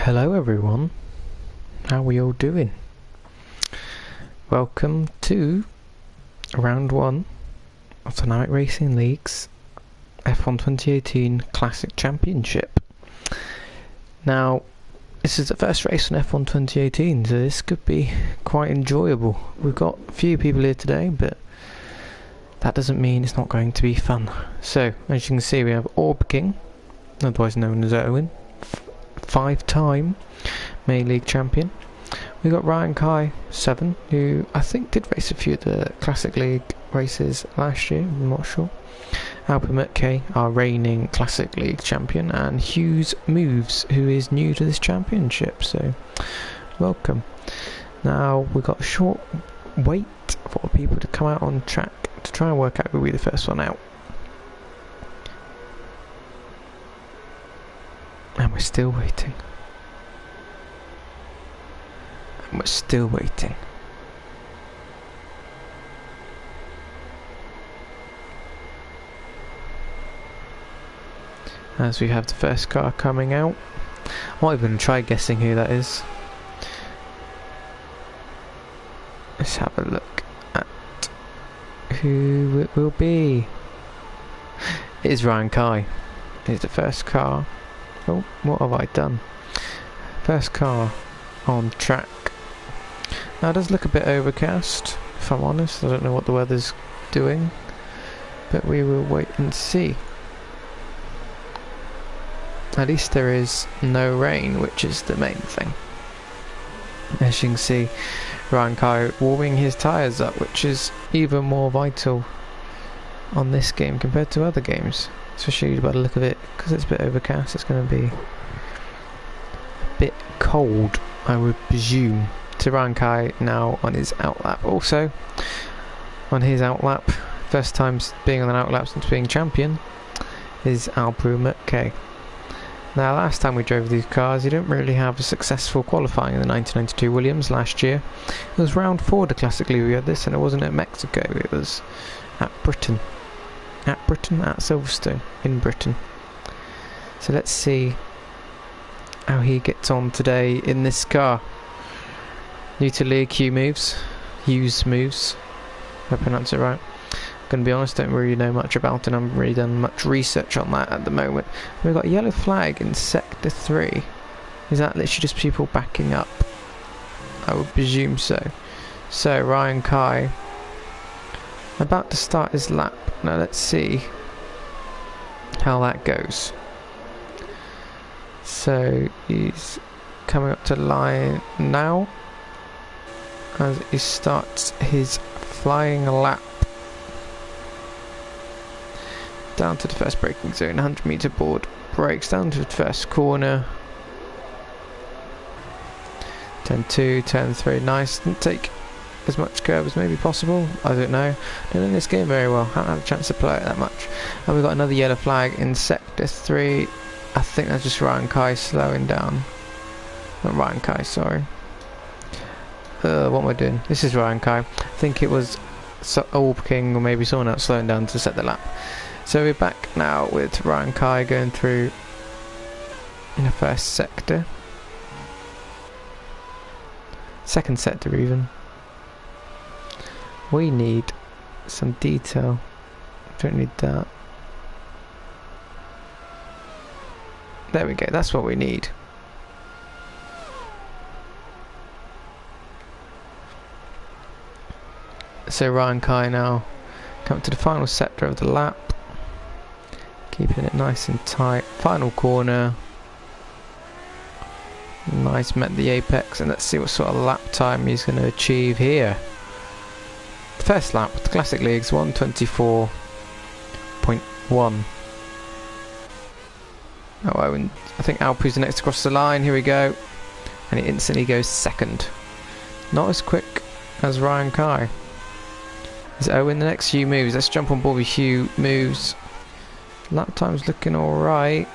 Hello everyone, how are we all doing? Welcome to round 1 of Dynamic Racing League's F1 2018 Classic Championship. Now, this is the first race on F1 2018, so this could be quite enjoyable. We've got a few people here today, but that doesn't mean it's not going to be fun. So, as you can see, we have Orb King, otherwise known as Owen, 5-time main league champion. We got Ryan Kai 7, who I think did race a few of the Classic League races last year, I'm not sure. Alpha K, our reigning Classic League champion, and Hughes Moves, who is new to this championship, so welcome. Now we've got a short wait for people to come out on track to try and work out who will be the first one out. And we're still waiting. And we're still waiting. As we have the first car coming out. I might even try guessing who that is. Let's have a look at who it will be. It is Ryan Kai. It's the first car. Oh, what have I done? First car on track. Now it does look a bit overcast, if I'm honest. I don't know what the weather's doing, but we will wait and see. At least there is no rain, which is the main thing. As you can see, Ryan Kai warming his tyres up, which is even more vital on this game compared to other games. Especially by the look of it, because it's a bit overcast, it's going to be a bit cold, I would presume. To Ryan Kai now on his outlap. Also, on his outlap, first time being on an outlap since being champion, is Alpha K. Now, last time we drove these cars, he didn't really have a successful qualifying in the 1992 Williams last year. It was round 4 of the Classic League we had this, and it wasn't at Mexico, it was at Britain. At Silverstone, in Britain. So let's see how he gets on today in this car. New to league, Hughes Moves, if I pronounce it right. I'm going to be honest, don't really know much about it, I haven't really done much research on that at the moment. We've got a yellow flag in Sector 3. Is that literally just people backing up? I would presume so. So, Ryan Kai about to start his lap. Now let's see how that goes. So he's coming up to line now as he starts his flying lap. Down to the first braking zone, 100 meter board brakes down to the first corner. Turn 2, turn 3, nice. Didn't take as much curve as maybe possible, I don't know. Don't know this game very well, haven't had a chance to play it that much. And we've got another yellow flag in Sector 3. I think that's just Ryan Kai slowing down. Not Ryan Kai, sorry. What am I doing? This is Ryan Kai. I think it was Orb King or maybe someone else slowing down to set the lap. So we're back now with Ryan Kai going through in the first sector. Second sector even. We need some detail. Don't need that. There we go, that's what we need. So Ryan Kai now coming to the final sector of the lap. Keeping it nice and tight. Final corner. Nice, met the apex, and let's see what sort of lap time he's going to achieve here. First lap, the Classic League's 1:24.1. Oh, and I think Alpu's the next across the line. Here we go. And he instantly goes second. Not as quick as Ryan Kai. Is Owen the next? Hugh Moves. Let's jump on board with Hugh Moves. Lap time's looking alright.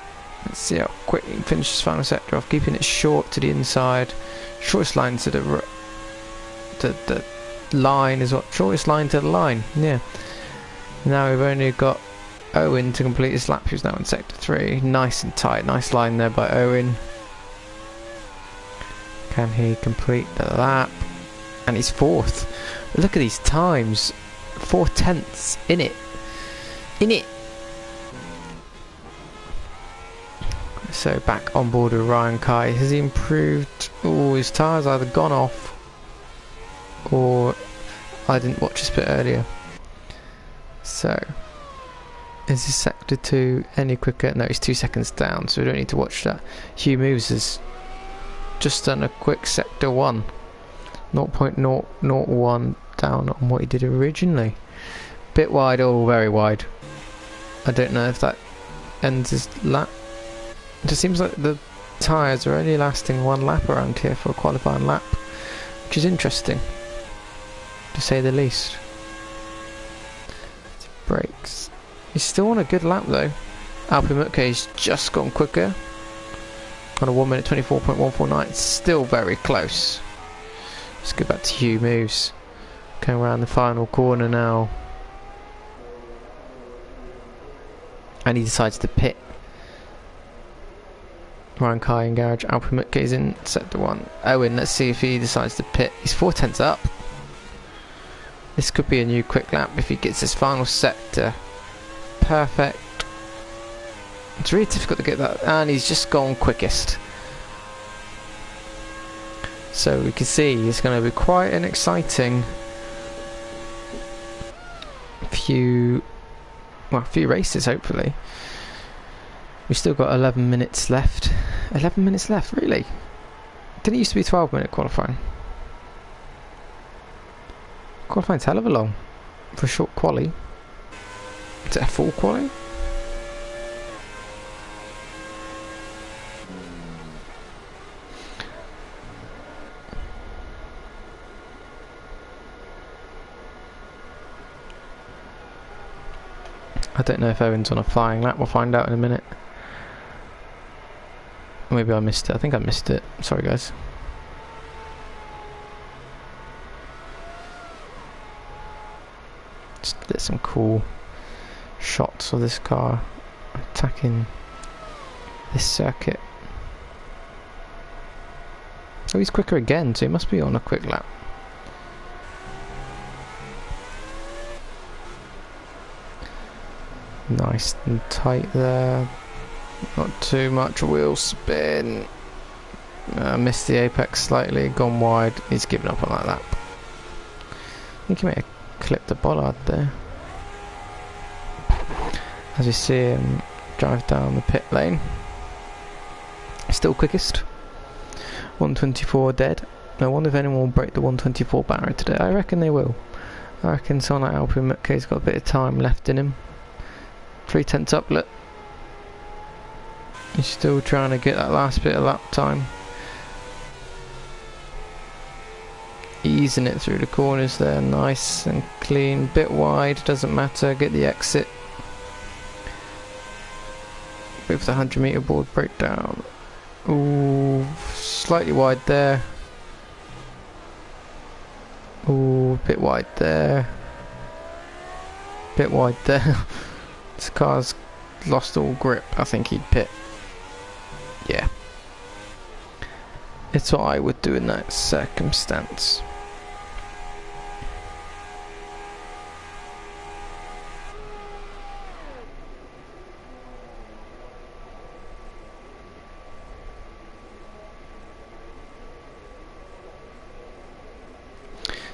Let's see how quick he can finish his final sector off. Keeping it short to the inside. Shortest line to the line is what? Shortest line to the line. Yeah. Now we've only got Owen to complete his lap, who's now in sector 3. Nice and tight, nice line there by Owen. Can he complete the lap? And he's fourth. Look at these times. 4/10 in it. In it. So back on board with Ryan Kai. Has he improved? Oh, his tyres either gone off or I didn't watch this bit earlier. So is his sector 2 any quicker? No, he's 2 seconds down, so we don't need to watch that. Hugh Moves has just done a quick sector 1. 0.001 down on what he did originally. Bit wide, oh, very wide. I don't know if that ends his lap. It just seems like the tyres are only lasting 1 lap around here for a qualifying lap, which is interesting, to say the least. Brakes. He's still on a good lap though. Alpine Mutke's just gone quicker. On a 1 minute 24.149. Still very close. Let's go back to Hugh Moves. Going around the final corner now. And he decides to pit. Ryan Kai in garage. Alpine Mutke is in sector 1. Owen, let's see if he decides to pit. He's 4/10 up. This could be a new quick lap if he gets his final sector perfect. It's really difficult to get that, and he's just gone quickest. So we can see it's going to be quite an exciting few races, hopefully. We've still got 11 minutes left. 11 minutes left, really? Didn't it used to be 12-minute qualifying? Qualifying's hell of a long for a short quali. Is it a full quali? I don't know if Owen's on a flying lap. We'll find out in a minute. Maybe I missed it. I think I missed it. Sorry, guys. Just get some cool shots of this car attacking this circuit. Oh, he's quicker again, so he must be on a quick lap. Nice and tight there. Not too much wheel spin. Missed the apex slightly, gone wide. He's given up on that lap. I think he may have clipped the bollard there. As you see him drive down the pit lane. Still quickest. 124 dead. I wonder if anyone will break the 124 barrier today. I reckon they will. I reckon someone like Alpine Mutke's got a bit of time left in him. 3/10 up, look. He's still trying to get that last bit of lap time. Easing it through the corners there, nice and clean. Bit wide, doesn't matter, get the exit. With the 100-meter board breakdown. Ooh, slightly wide there. Ooh, bit wide there. Bit wide there. This car's lost all grip. I think he'd pit. Yeah. It's what I would do in that circumstance.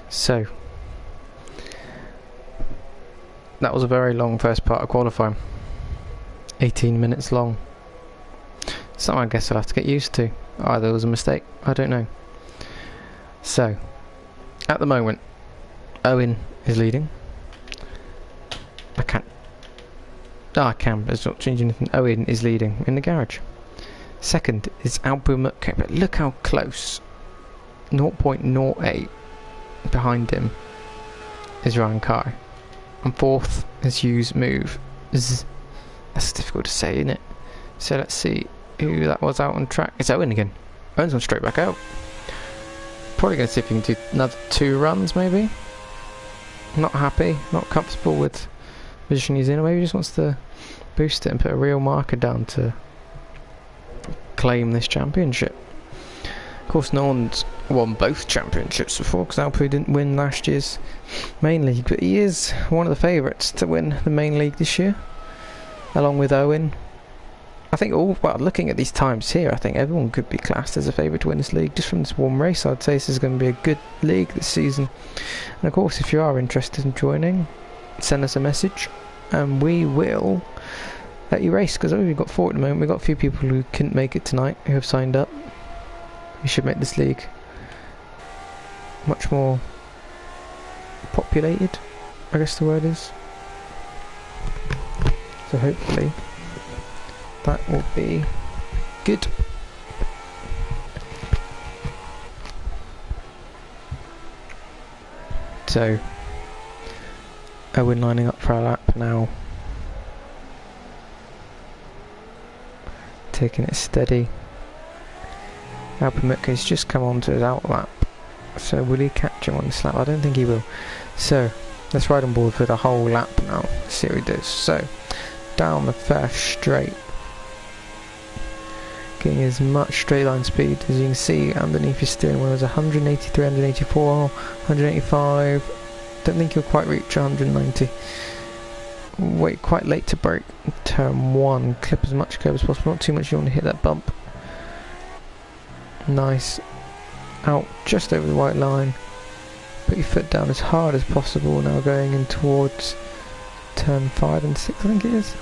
So that was a very long first part of qualifying. 18 minutes long. Something I guess I'll have to get used to. Either it was a mistake, I don't know. So, at the moment, Owen is leading. I can't. Oh, I can, but it's not changing anything. Owen is leading in the garage. Second is Alpine Mutke, but look how close. 0.08 behind him is Ryan Kai. And fourth is Hughes Move. That's difficult to say, isn't it? So let's see who that was out on track. It's Owen again. Owen's gone straight back out. Probably going to see if he can do another 2 runs, maybe. Not happy, not comfortable with the position he's in. Or maybe he just wants to boost it and put a real marker down to claim this championship. course, no one's won both championships before because Alpu didn't win last year's main league, but he is one of the favourites to win the main league this year, along with Owen. I think looking at these times here, I think everyone could be classed as a favourite to win this league. Just from this one race, I'd say this is going to be a good league this season. And of course, if you are interested in joining, send us a message and we will let you race, because we've got 4 at the moment. We've got a few people who couldn't make it tonight who have signed up. We should make this league much more populated, I guess the word is. So hopefully that will be good. So Owen lining up for our lap now, taking it steady. Alpu Mutke's just come on to his out lap, so will he catch him on this lap? I don't think he will. So let's ride on board for the whole lap now, see what he does. So down the first straight, getting as much straight line speed as you can see underneath your steering wheel is 183, 184, 185. Don't think he'll quite reach 190. Wait quite late to brake. Turn 1, clip as much curb as possible, not too much, you want to hit that bump. Nice. Out just over the white line. Put your foot down as hard as possible, now going in towards turn 5 and 6 I think it is.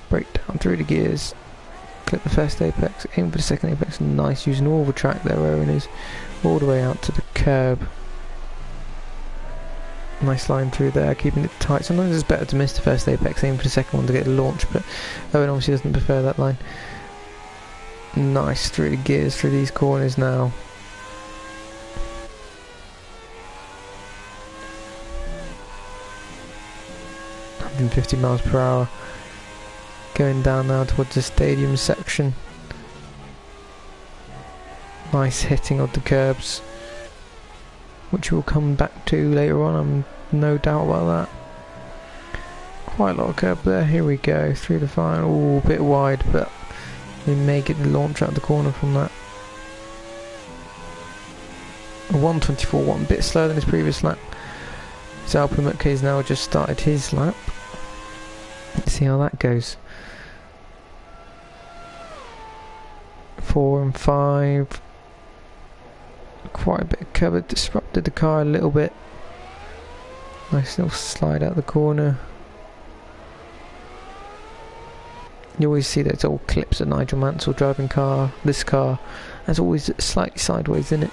Brake down through the gears. Clip the first apex, aim for the second apex. Nice, using all the track there where Owen is, all the way out to the curb. Nice line through there, keeping it tight. Sometimes it's better to miss the first apex, aim for the second one to get a launch, but Owen obviously doesn't prefer that line. Nice through the gears, through these corners now. .150 miles per hour. Going down now towards the stadium section. Nice hitting of the curbs, which we'll come back to later on, I'm no doubt about that. Quite a lot of curb there. Here we go through the final. Ooh, a bit wide, but we may get the launch out of the corner from that. 124, a bit slower than his previous lap. So Alpu Mutke has now just started his lap. Let's see how that goes. 4 and 5. Quite a bit of cover, disrupted the car a little bit. Nice little slide out the corner. You always see those old clips of Nigel Mansell driving car. This car has always slightly sideways in it.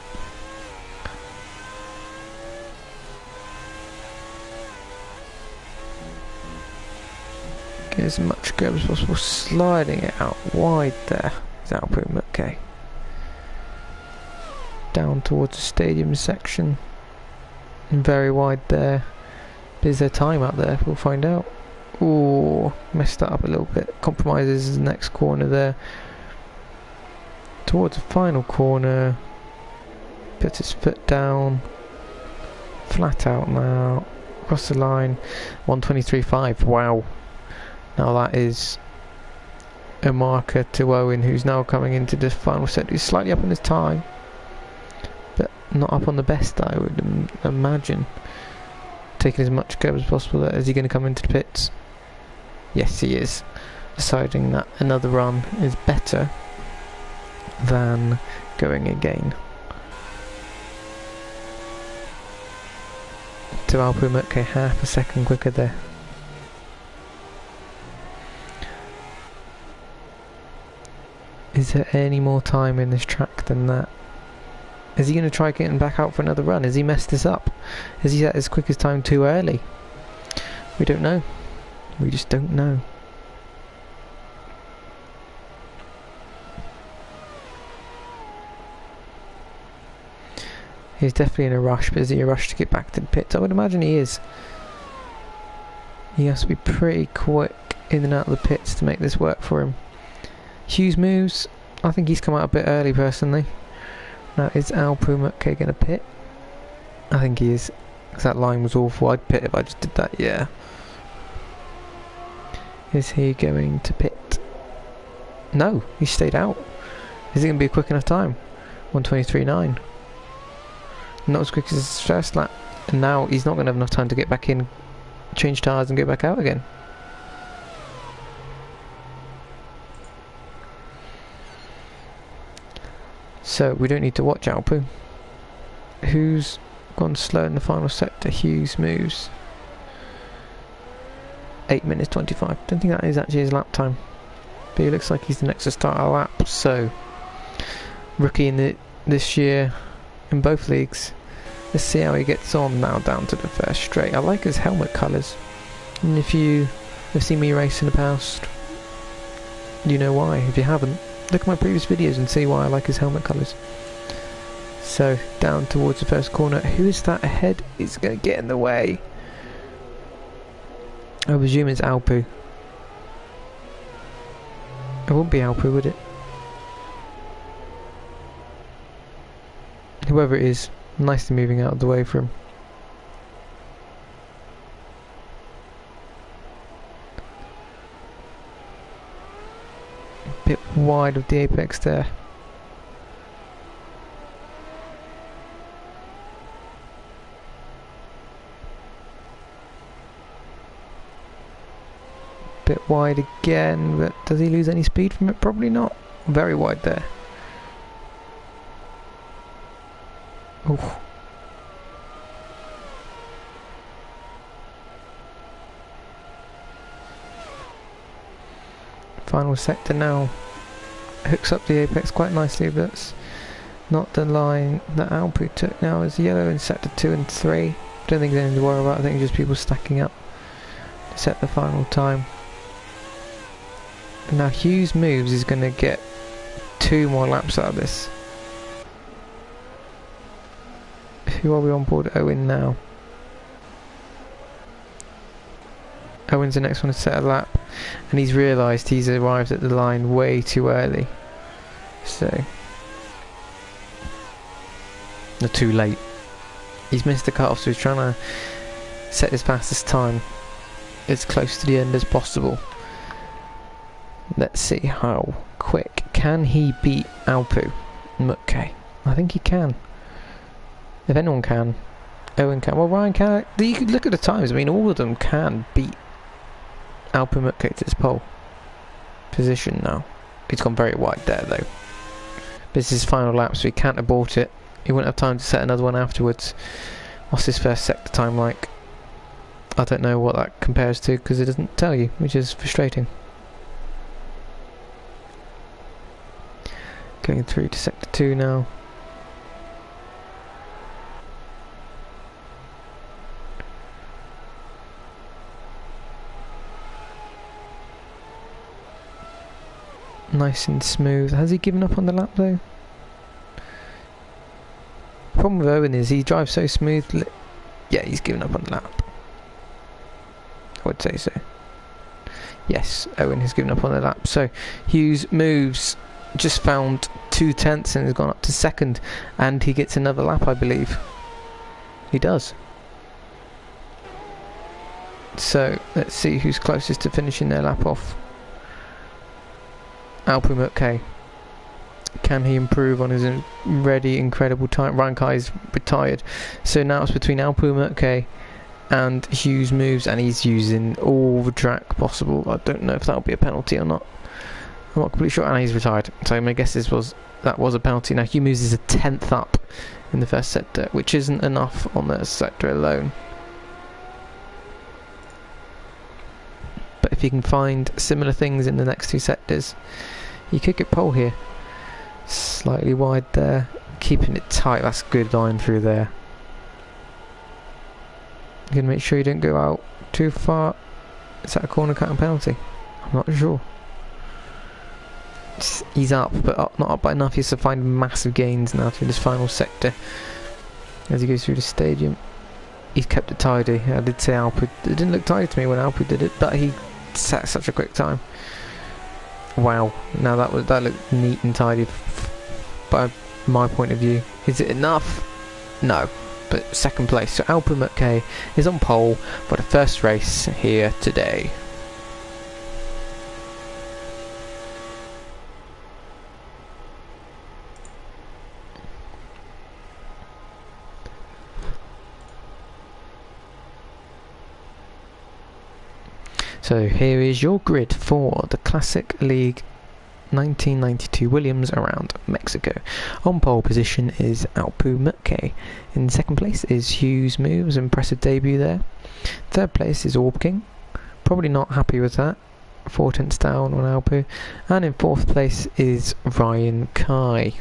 Get as much curb as possible, sliding it out wide there. Is Alpu Mutke. Down towards the stadium section. And very wide there. But is there time out there? We'll find out. Ooh, messed that up a little bit. Compromises the next corner there. Towards the final corner. Puts his foot down. Flat out now. Across the line. 123.5. Wow. Now that is a marker to Owen, who's now coming into the final set. He's slightly up on his time, but not up on the best, I would imagine. Taking as much curb as possible. Is he going to come into the pits? Yes, he is. Deciding that another run is better than going again. To Alpu Mutke, half a second quicker there. Is there any more time in this track than that? Is he going to try getting back out for another run? Has he messed this up? Has he set his quickest time too early? We don't know. We just don't know. He's definitely in a rush, but is he in a rush to get back to the pits? I would imagine he is. He has to be pretty quick in and out of the pits to make this work for him. Hughes moves. I think he's come out a bit early personally. Now is Alpu Mutke going to pit? I think he is. Because that line was awful. I'd pit if I just did that, yeah. Is he going to pit? No, he stayed out. Is it going to be a quick enough time? 1:23.9. Not as quick as his first lap. And now he's not going to have enough time to get back in, change tyres and go back out again. So we don't need to watch Alpine. Who's gone slow in the final sector? Hughes moves. 8 minutes 25. Don't think that is actually his lap time. But he looks like he's the next to start a lap. So rookie in this year in both leagues. Let's see how he gets on now down to the first straight. I like his helmet colours. And if you have seen me race in the past, you know why. If you haven't, look at my previous videos and see why I like his helmet colours. So down towards the first corner. Who is that ahead? It's going to get in the way. I presume it's Alpu. It wouldn't be Alpu, would it? Whoever it is, nicely moving out of the way for him. A bit wide of the apex there. Bit wide again, but does he lose any speed from it? Probably not. Very wide there. Oof. Final sector now. Hooks up the apex quite nicely, but that's not the line that Alpu took. Now is yellow in sector 2 and 3. Don't think there's anything to worry about. I think just people stacking up to set the final time. Now Hughes moves is going to get 2 more laps out of this. Who are we on board? Owen now. Owen's the next one to set a lap, and he's realised he's arrived at the line way too early. So, no, too late. He's missed the cut-off, so he's trying to set his fastest time as close to the end as possible. Let's see how quick. Can he beat Alpu? Okay, I think he can. If anyone can, Owen can. Well, Ryan can. You could look at the times. I mean, all of them can beat Alpu Mutke to his pole position now. He's gone very wide there, though. This is his final lap, so he can't abort it. He won't have time to set another one afterwards. What's his first sector time like? I don't know what that compares to, because it doesn't tell you, which is frustrating. Going through to sector 2 now. Nice and smooth. Has he given up on the lap though? The problem with Owen is he drives so smoothly. Yeah, he's given up on the lap. I would say so. Yes, Owen has given up on the lap. So Hughes moves. Just found 2/10 and has gone up to second, and he gets another lap, I believe. He does. So let's see who's closest to finishing their lap off. Alpu Mutke. Can he improve on his already incredible time? Ryan Kai's retired, so now it's between Alpu Mutke and Hughes moves, and he's using all the track possible. I don't know if that'll be a penalty or not. I'm not completely sure, and he's retired. So my guess that was a penalty. Now Hughes moves is a 10th up in the first sector, which isn't enough on the sector alone. But if you can find similar things in the next 2 sectors, you could get pole here. Slightly wide there, keeping it tight. That's a good line through there. You can make sure you don't go out too far. Is that a corner cut and penalty? I'm not sure. He's up, but not up by enough. He has to find massive gains now through this final sector as he goes through the stadium. He's kept it tidy. I did say Alpu. It didn't look tidy to me when Alpu did it, but he set such a quick time. Wow! Now that looked neat and tidy by my point of view. Is it enough? No, but second place. So Alpu Mutke is on pole for the first race here today. So here is your grid for the Classic League 1992 Williams around Mexico. On pole position is Alpu Mutke. In second place is Hughes Moves, impressive debut there. Third place is Orb King, probably not happy with that, 4/10 down on Alpu. And in fourth place is Ryan Kai.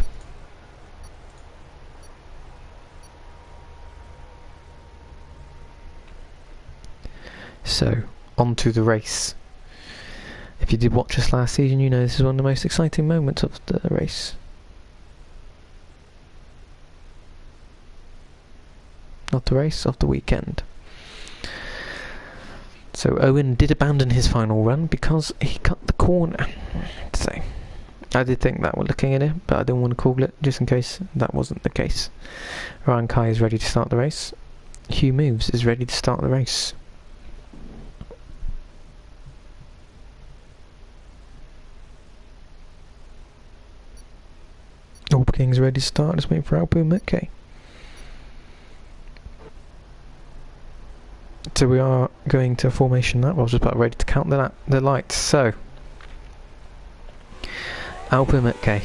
So, on to the race. If you did watch us last season, you know this is one of the most exciting moments of the race. Not the race, of the weekend. So Owen did abandon his final run because he cut the corner. So, I did think that we're looking at it, but I didn't want to call it, just in case that wasn't the case. Ryan Kai is ready to start the race. Hugh Moves is ready to start the race. Orb King's ready to start. Let's wait for Alpu Mutke. So we are going to formation that. I was just about ready to count the lights. So Alpu Mutke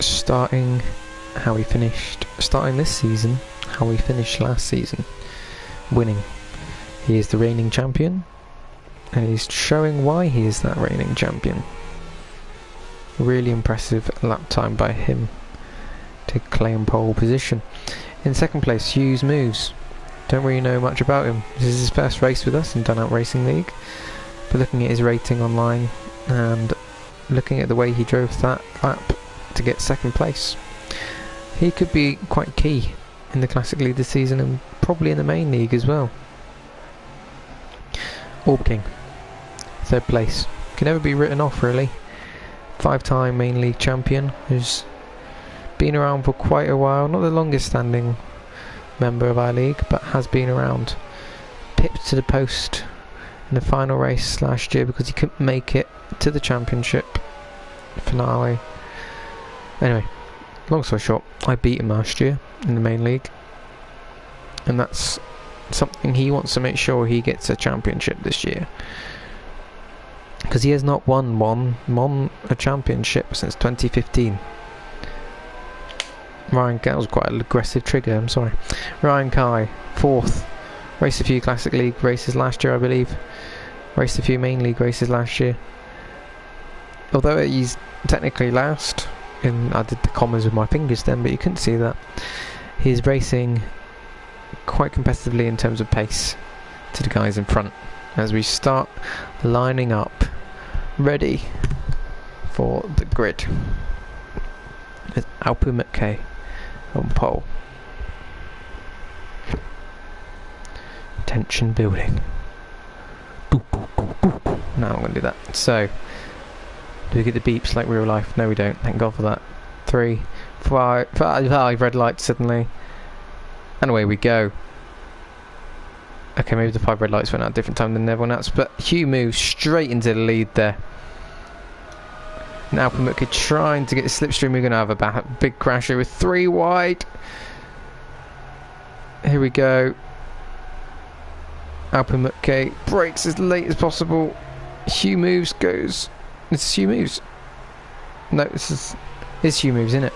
starting this season how he finished last season, winning. He is the reigning champion, and he's showing why he is that reigning champion. Really impressive lap time by him to claim pole position. In second place, Hughes Moves. Don't really know much about him. This is his first race with us in Dunout Racing League. But looking at his rating online and looking at the way he drove that lap to get second place, he could be quite key in the Classic League this season and probably in the main league as well. Orb King, third place. Can never be written off really. 5-time main league champion, who's been around for quite a while. Not the longest standing member of our league, but has been around. Pipped to the post in the final race last year because he couldn't make it to the championship finale. Anyway, long story short, I beat him last year in the main league, and that's something he wants to make sure he gets a championship this year, because he has not won a championship since 2015. That was quite an aggressive trigger, I'm sorry. Ryan Kai, fourth. Raced a few Classic League races last year, I believe. Raced a few main league races last year. Although he's technically last, and I did the commas with my fingers then, but you couldn't see that. He's racing quite competitively in terms of pace to the guys in front as we start lining up ready for the grid. It's Alpu Mutke on pole. Tension building. Boop, boop, boop, boop, boop. Now I'm going to do that. So, do we get the beeps like real life? No, we don't. Thank God for that. 3, 5 red lights suddenly. And away we go. Okay, maybe the 5 red lights went out at a different time than everyone else, but Hugh moves straight into the lead there. Now Alpu Mutke trying to get a slipstream. We're going to have a big crash here with 3 wide. Here we go. Alpu Mutke brakes as late as possible. Hugh Moves goes. This is Hugh Moves. No, it's Hugh Moves, isn't it?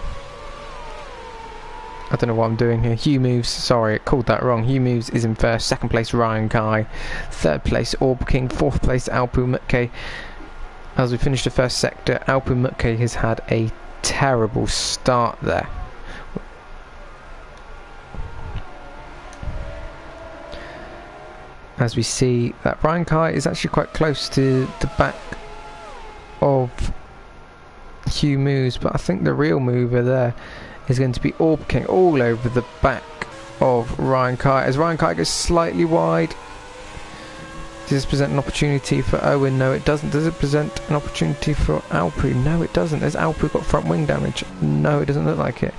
I don't know what I'm doing here. Hugh Moves, sorry, I called that wrong. Hugh Moves is in first. Second place, Ryan Kai. Third place, Orb King. Fourth place, Alpu Mutke. As we finish the first sector, Alpu Mutke has had a terrible start there. As we see that Ryan Kai is actually quite close to the back of Hugh Moves, but I think the real mover there is going to be Orb King all over the back of Ryan Kai. As Ryan Kai goes slightly wide, does this present an opportunity for Owen? No, it doesn't. Does it present an opportunity for Alpu? No, it doesn't. Has Alpu got front wing damage? No, it doesn't look like it.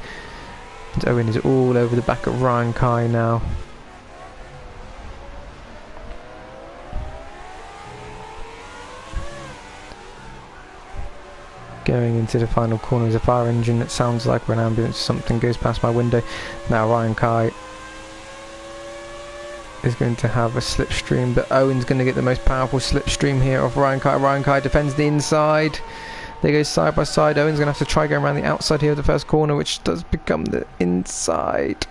And Owen is all over the back of Ryan Kai now. Going into the final corner is a fire engine that sounds like an ambulance. Something goes past my window. Now Ryan Kai is going to have a slipstream, but Owen's going to get the most powerful slipstream here off Ryan Kite. Ryan Kite defends the inside. They go side by side. Owen's going to have to try going around the outside here of the first corner, which does become the inside.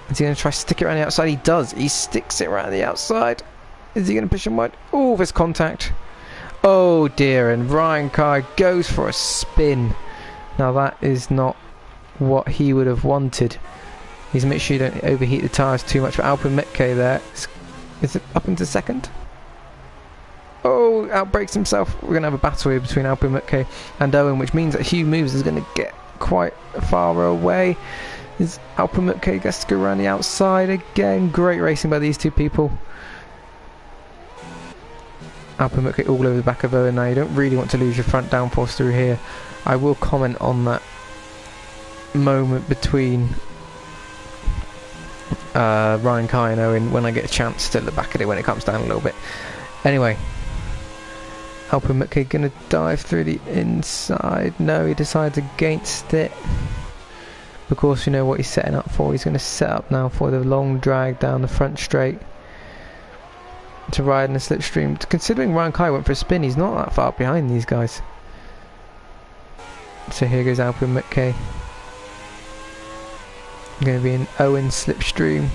Is he going to try to stick it around the outside? He does. He sticks it around the outside. Is he going to push him wide? Oh, there's contact. Oh dear, and Ryan Kite goes for a spin. Now that is not what he would have wanted. He's make sure you don't overheat the tyres too much. But Alpin Metke there is it up into second? Oh, outbrakes himself. We're going to have a battle here between Alpin Metke and Owen, which means that Hugh Moves is going to get quite far away. Is Alpin Metke gets to go around the outside again. Great racing by these two people. Alpin Metke all over the back of Owen now. You don't really want to lose your front downforce through here. I will comment on that moment between Ryan Kite and Owen when I get a chance to look back at it when it comes down a little bit. Anyway, Alpin Metke gonna dive through the inside. No, he decides against it. Because you know what he's setting up for. He's going to set up now for the long drag down the front straight to ride in the slipstream. Considering Ryan Kite went for a spin, he's not that far behind these guys. So here goes Alpin Metke. Going to be an Owen slipstream.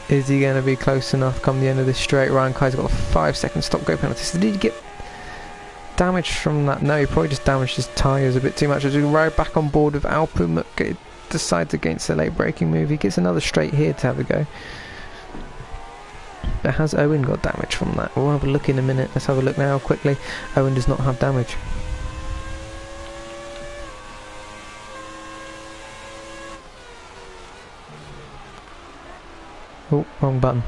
Is he going to be close enough come the end of this straight? Ryan Kite's got a 5-second stop go penalty. So did he get damage from that? No, he probably just damaged his tyres a bit too much. As we ride back on board with Alpin Metke, decides against the late braking move. He gets another straight here to have a go. But has Owen got damage from that? We'll have a look in a minute. Let's have a look now quickly. Owen does not have damage. Oh, wrong button.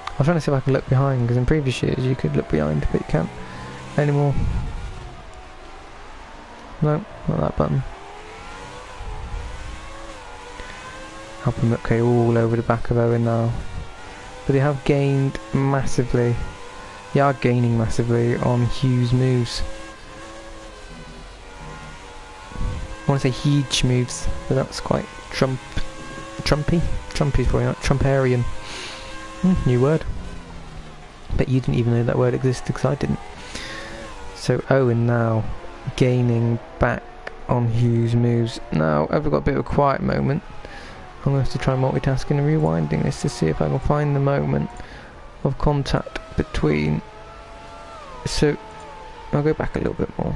I was trying to see if I can look behind, because in previous years you could look behind, but you can't anymore. No, not that button. Alpin Metke all over the back of Owen now. But they have gained massively. They are gaining massively on Hugh's moves. I want to say huge moves, but that's quite Trumpy? Trumpy's probably not. Trumparian. New word. Bet you didn't even know that word existed, because I didn't. So Owen now gaining back on Hugh's moves. Now I've got a bit of a quiet moment. I'm going to have to try multitasking and rewinding this to see if I can find the moment of contact between. So I'll go back a little bit more.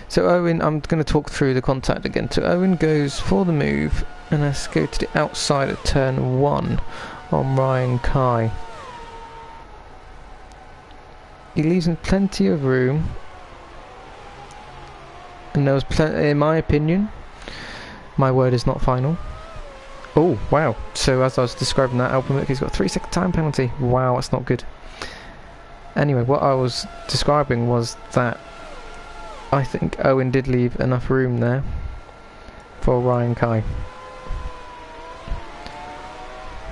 So Owen, I'm going to talk through the contact again. So Owen goes for the move, and let's go to the outside of turn 1 on Ryan Kite. He leaves him plenty of room, and there was plenty, in my opinion, my word is not final. Oh wow, so as I was describing that, Alpin Metke's got a 3-second time penalty. Wow, that's not good. Anyway, what I was describing was that I think Owen did leave enough room there for Ryan Kite.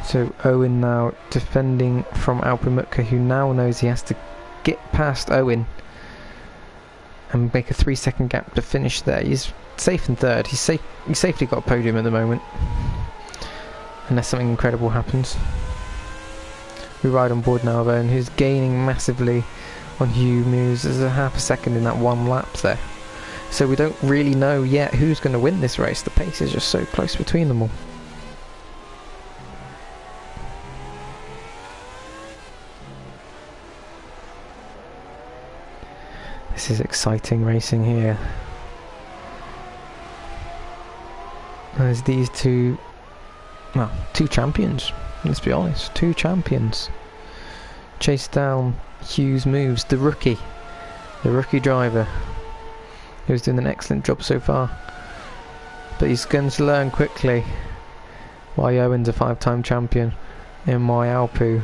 So Owen now defending from Alpin Metke, who now knows he has to get past Owen and make a 3-second gap to finish there. He's safe in third. He's safely got a podium at the moment, unless something incredible happens. We ride on board now, Owen, who's gaining massively on Hugh Moves. There's a half a second in that one lap there. So we don't really know yet who's going to win this race. The pace is just so close between them all. This is exciting racing here. There's these two, well, two champions, let's be honest, two champions. Chase down Hugh's Moves, the rookie driver, who's doing an excellent job so far. But he's going to learn quickly why Owen's a 5-time champion and why Alpu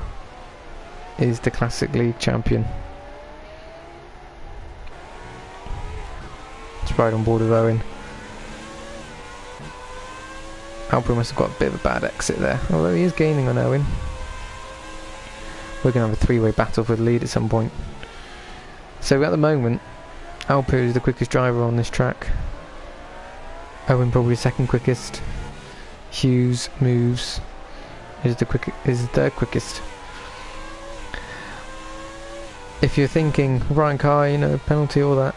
is the Classic League champion. Let's ride on board with Owen. Alpu must have got a bit of a bad exit there, although he is gaining on Owen. We're going to have a 3-way battle for the lead at some point. So at the moment, Alpu is the quickest driver on this track. Owen probably second quickest. Hugh's Moves is the third quickest. If you're thinking Ryan Kai, you know, penalty, all that,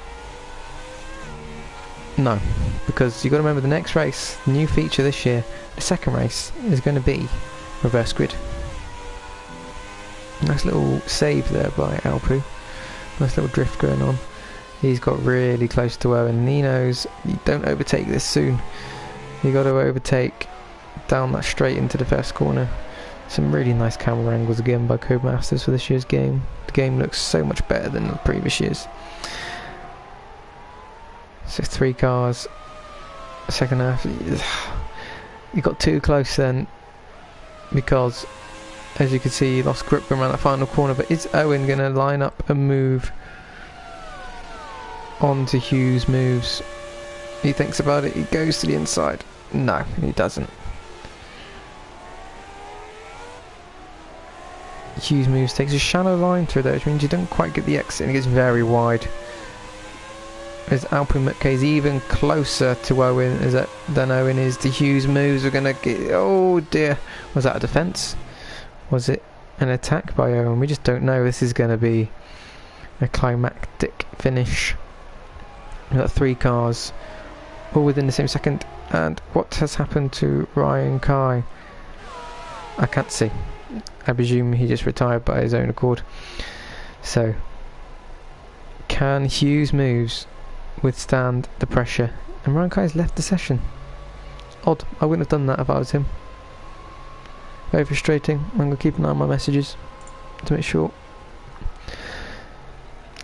no, because you've got to remember the next race, the new feature this year, the second race is going to be reverse grid. Nice little save there by Alpu. Nice little drift going on. He's got really close to Owen, and he knows you don't overtake this soon. You got to overtake down that straight into the first corner. Some really nice camera angles again by Codemasters for this year's game. The game looks so much better than the previous years. So 3 cars, second half. You got too close then, because as you can see, he lost grip around that final corner. But is Owen going to line up a move onto Hughes' moves? He thinks about it, he goes to the inside. No, he doesn't. Hughes' moves takes a shallow line through there, which means you don't quite get the exit, and it gets very wide. As Alpine McKay is even closer to Owen than Owen is. The Hughes moves are going to get... Oh dear. Was that a defence? Was it an attack by Owen? We just don't know. This is going to be a climactic finish. We've got 3 cars all within the same second. And what has happened to Ryan Kai? I can't see. I presume he just retired by his own accord. So, can Hughes' moves withstand the pressure? And Ryan Kai's left the session. Odd. I wouldn't have done that if I was him. Very frustrating. I'm going to keep an eye on my messages to make sure.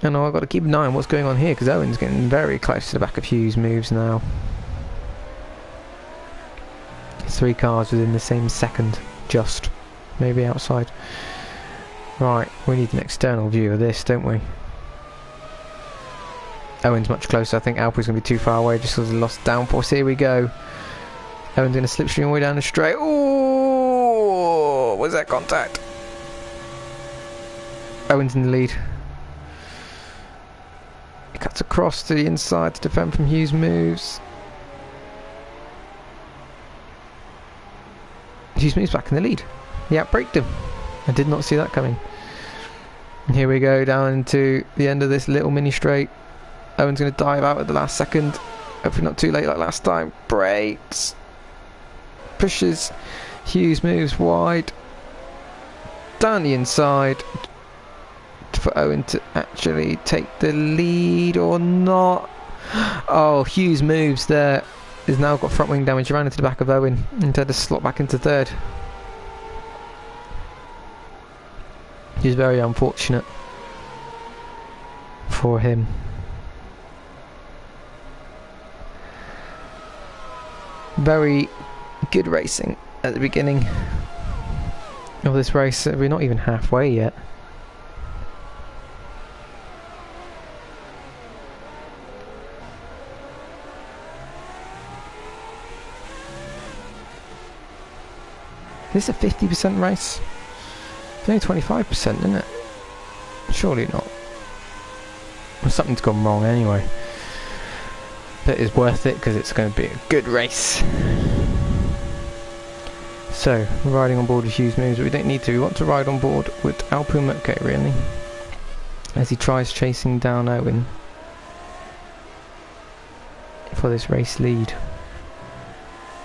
And I've got to keep an eye on what's going on here, because Owen's getting very close to the back of Hughes' moves now. 3 cars within the same second, just. Maybe outside. Right, we need an external view of this, don't we? Owen's much closer. I think Alpu's going to be too far away just because he lost downforce. Here we go. Owen's going to slipstream all the way down the straight. Oh, was that contact? Owen's in the lead. He cuts across to the inside to defend from Hughes' moves. Hughes moves back in the lead. He outbraked him. I did not see that coming. And here we go down into the end of this little mini straight. Owen's going to dive out at the last second. Hopefully not too late like last time. Brakes. Pushes. Hughes moves wide. Down the inside. For Owen to actually take the lead or not. Oh, Hughes moves there. He's now got front wing damage. He ran into the back of Owen and had to slot back into third. Which is very unfortunate for him. Very good racing at the beginning of this race. We're not even halfway yet. Is this a 50% race? It's only 25%, isn't it? Surely not. Well, something's gone wrong anyway. But it's worth it because it's going to be a good race. So, we're riding on board with Hughes moves, but we don't need to. We want to ride on board with Alpu Mutke, really. As he tries chasing down Owen for this race lead.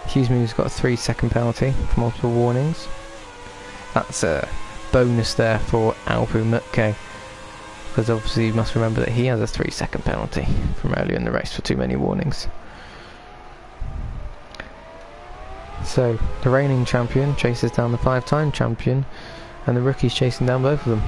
Hughes moves got a 3-second penalty for multiple warnings. That's a bonus there for Alpu Mutke, because obviously you must remember that he has a 3-second penalty from earlier in the race for too many warnings. So the reigning champion chases down the 5-time champion, and the rookie's chasing down both of them.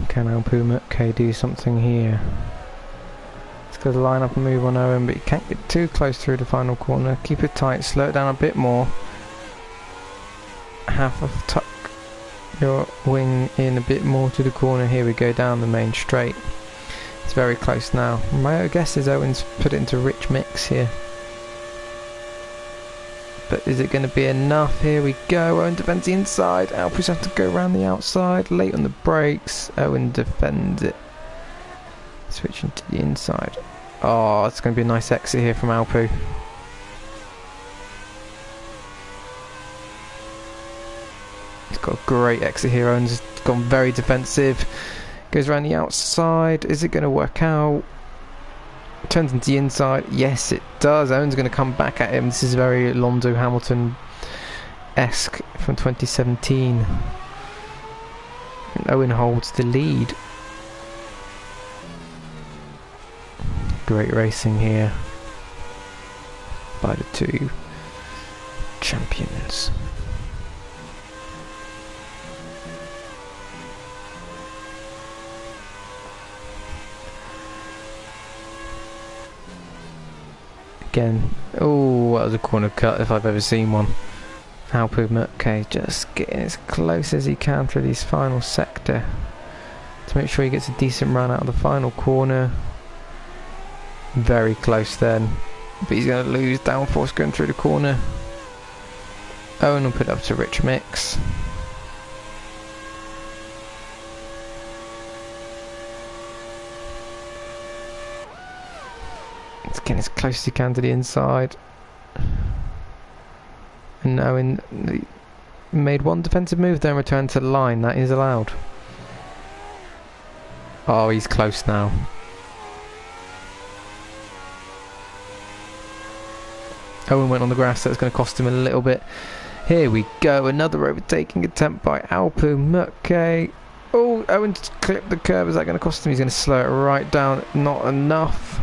Can Alpu Mutke do something here? It's got to line up and move on Owen, but you can't get too close through the final corner. Keep it tight, slow it down a bit more. Half of tuck. your wing in a bit more to the corner. Here we go down the main straight. It's very close now. My guess is Owen's put it into rich mix here. But is it going to be enough? Here we go. Owen defends the inside. Alpe's have to go around the outside. Late on the brakes. Owen defends it. Switching to the inside. Oh, it's going to be a nice exit here from Alpe. He's got a great exit here. Owen's gone very defensive. Goes around the outside. Is it going to work out? Turns into the inside. Yes, it does. Owen's going to come back at him. This is very Alonso Hamilton-esque from 2017. And Owen holds the lead. Great racing here by the two champions. Again, oh, that was a corner cut if I've ever seen one. Alpe Murke just getting as close as he can through this final sector to make sure he gets a decent run out of the final corner. Very close then, but he's going to lose downforce going through the corner. Owen will put it up to rich mix. It's getting as close as he can to the inside. And Owen made one defensive move then returned to the line. That is allowed. Oh, he's close now. Owen went on the grass, so it's going to cost him a little bit. Here we go, another overtaking attempt by Alpe Murke. Oh, Owen just clipped the curb. Is that going to cost him? He's going to slow it right down. Not enough.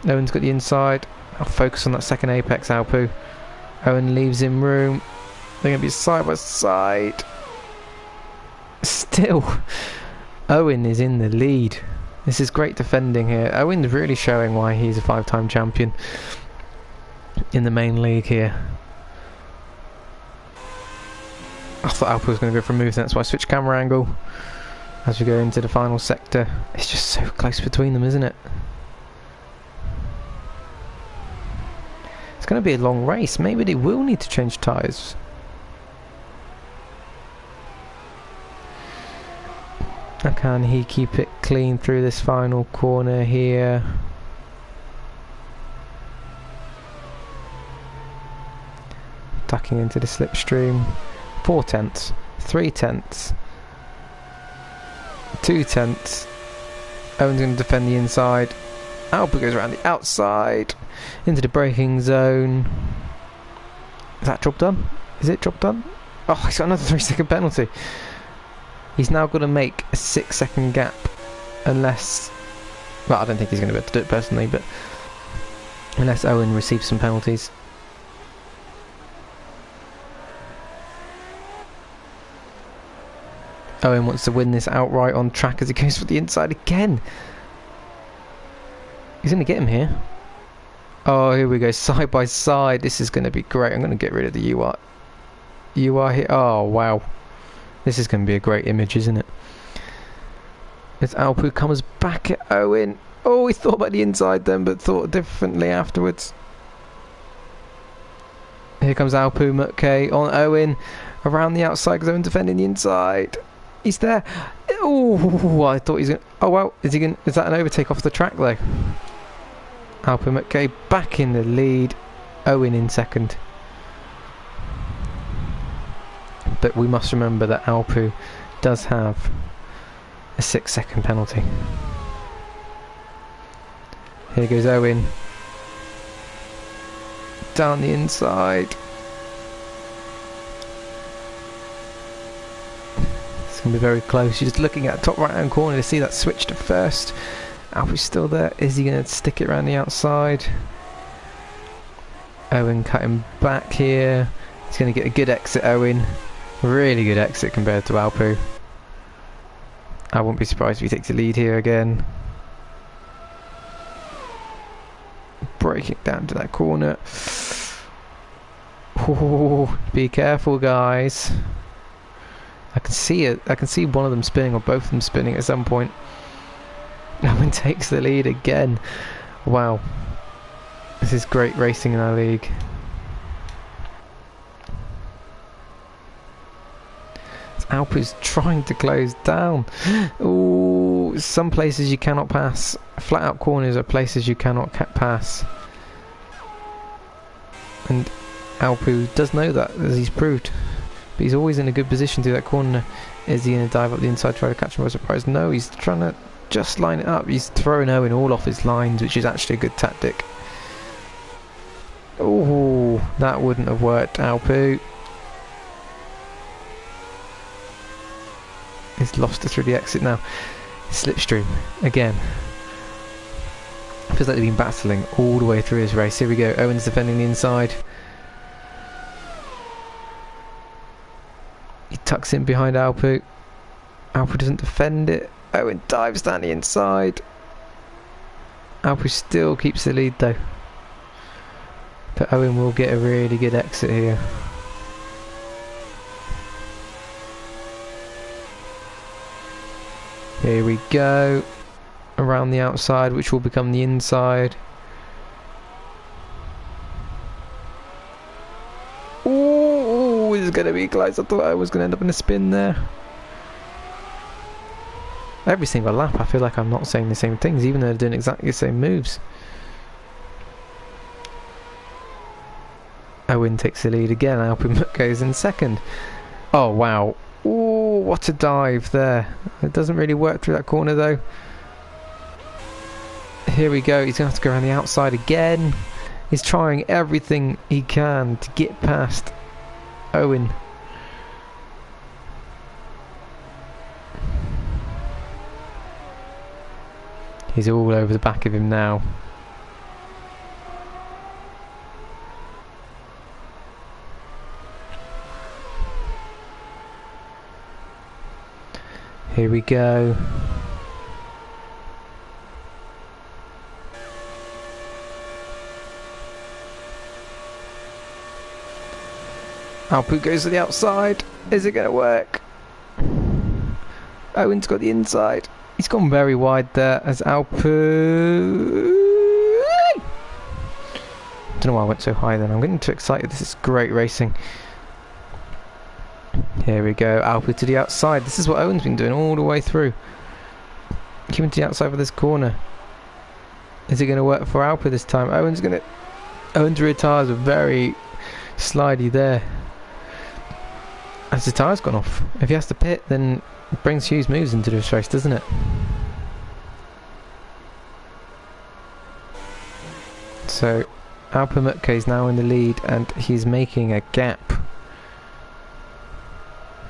Owen's got the inside. I'll focus on that second apex, Alpe. Owen leaves him room. They're going to be side by side. Still, Owen is in the lead. This is great defending here. Owen's really showing why he's a 5-time champion in the main league here. I thought Alpe was going to go for a move, that's why I switched camera angle as we go into the final sector. It's just so close between them, isn't it? It's going to be a long race. Maybe they will need to change tyres. How can he keep it clean through this final corner here? Tucking into the slipstream. 4 tenths, 3 tenths, 2 tenths. Owen's going to defend the inside. Alpe goes around the outside into the braking zone. Is that job done? Is it job done? Oh, he's got another 3-second penalty. He's now got to make a 6-second gap, unless, well, I don't think he's going to be able to do it personally, but unless Owen receives some penalties. Owen wants to win this outright on track as he goes for the inside again. He's going to get him here. Oh, here we go, side by side. This is going to be great. I'm going to get rid of the UR. UR here. Oh, wow. This is going to be a great image, isn't it? As Alpe comes back at Owen. Oh, he thought about the inside then, but thought differently afterwards. Here comes Alpe Murke on Owen. Around the outside because Owen defending the inside. He's there. Oh, I thought he's going to... Oh, well, is he going? Is that an overtake off the track, though? Alpe Murke back in the lead. Owen in second. But we must remember that Alpe does have a 6-second penalty. Here goes Owen. Down the inside. It's going to be very close. You're just looking at the top right hand corner to see that switch to first. Alpe's still there. Is he going to stick it around the outside? Owen cutting back here. He's going to get a good exit, Owen. Really good exit compared to Alpe. I wouldn't be surprised if he takes the lead here again. Breaking down to that corner. Oh, be careful, guys. I can see it. I can see one of them spinning or both of them spinning at some point. Owen takes the lead again. Wow. This is great racing in our league. Alpu's trying to close down. Ooh, some places you cannot pass. Flat out corners are places you cannot pass. And Alpu does know that, as he's proved. But he's always in a good position through that corner. Is he going to dive up the inside, try to catch him by surprise? No, he's trying to just line it up. He's throwing Owen all off his lines, which is actually a good tactic. Oh, that wouldn't have worked, Alpu. He's lost it through the exit now. Slipstream again. Feels like they've been battling all the way through his race. Here we go. Owen's defending the inside. He tucks in behind Alpu. Alpu doesn't defend it. Owen dives down the inside. Alpu still keeps the lead though. But Owen will get a really good exit here. Here we go. Around the outside, which will become the inside. Ooh, this is going to be close. I thought I was going to end up in a spin there. Every single lap I feel like I'm not saying the same things, even though they're doing exactly the same moves. Owen takes the lead again. Alpu goes in second. Oh wow. Ooh, what a dive there. It doesn't really work through that corner though. Here we go. He's going to have to go around the outside again. He's trying everything he can to get past Owen. He's all over the back of him now. Here we go. Alpu goes to the outside. Is it going to work? Owen's got the inside. He's gone very wide there as Alpu... Don't know why I went so high then. I'm getting too excited. This is great racing. Here we go. Alpu to the outside. This is what Owen's been doing all the way through. Keeping to the outside of this corner. Is it going to work for Alpu this time? Owen's rear tyres are very slidey there. As the tyre's gone off. If he has to pit, then it brings huge moves into this race, doesn't it? So Alpu Mutke is now in the lead and he's making a gap.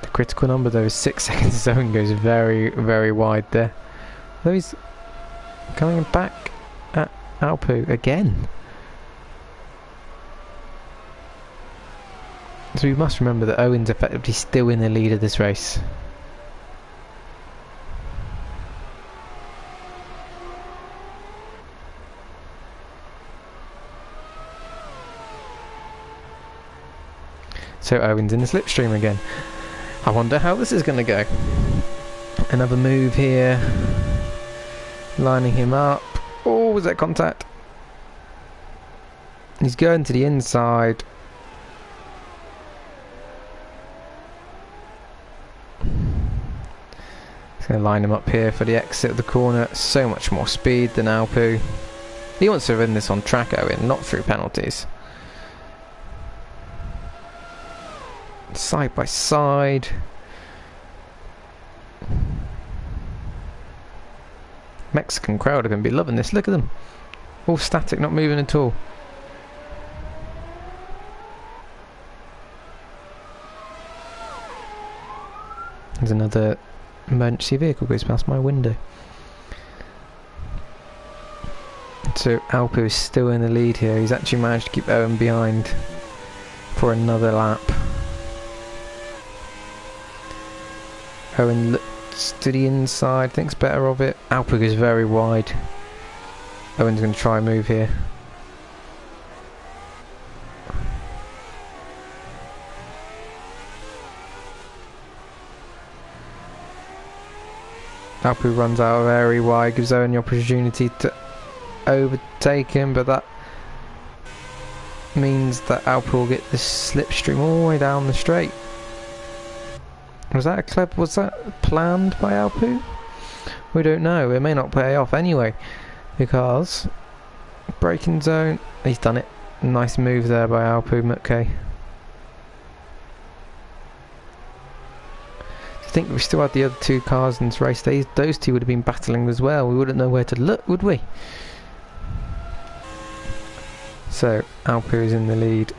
The critical number though is 6 seconds. His own goes very, very wide there. Though he's coming back at Alpu again. So we must remember that Owen's effectively still in the lead of this race. So Owen's in the slipstream again. I wonder how this is going to go. Another move here. Lining him up. Oh, was that contact? He's going to the inside. He's going to line him up here for the exit of the corner. So much more speed than Alpu. He wants to win this on track, Owen, not through penalties. Side by side. Mexican crowd are going to be loving this. Look at them. All static, not moving at all. There's another emergency vehicle goes past my window. So Alpu is still in the lead here. He's actually managed to keep Owen behind for another lap. Owen looks to the inside, thinks better of it. Alpu goes very wide. Owen's going to try and move here. Alpu runs out very wide, gives Owen the opportunity to overtake him, but that means that Alpu will get this slipstream all the way down the straight. Was that planned by Alpu? We don't know. It may not pay off anyway, because braking zone, he's done it. Nice move there by Alpu Mutke. I think if we still had the other two cars in this race, those two would have been battling as well. We wouldn't know where to look, would we? So Alpu is in the lead.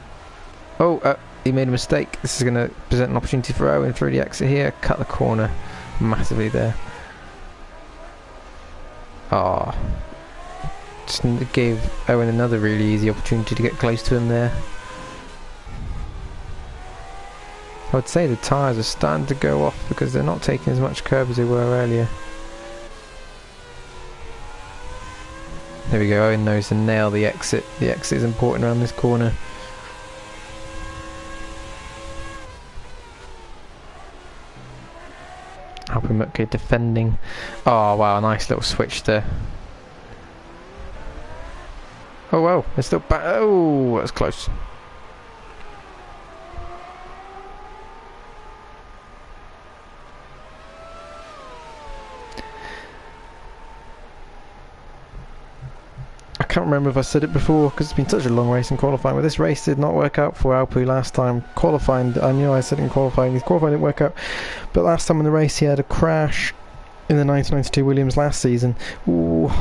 Oh, he made a mistake. This is going to present an opportunity for Owen through the exit here. Cut the corner massively there. Ah, just gave Owen another really easy opportunity to get close to him there. I would say the tyres are starting to go off because they're not taking as much curb as they were earlier. There we go, Owen knows to nail the exit. The exit is important around this corner. Alpu Mutke defending. Oh wow, nice little switch there. Oh wow, they're still back. Oh, that's close. I can't remember if I said it before because it's been such a long race in qualifying, but this race did not work out for Alpu last time. Qualifying, I knew I said in qualifying, his qualifying didn't work out, but last time in the race he had a crash in the 1992 Williams last season. Ooh.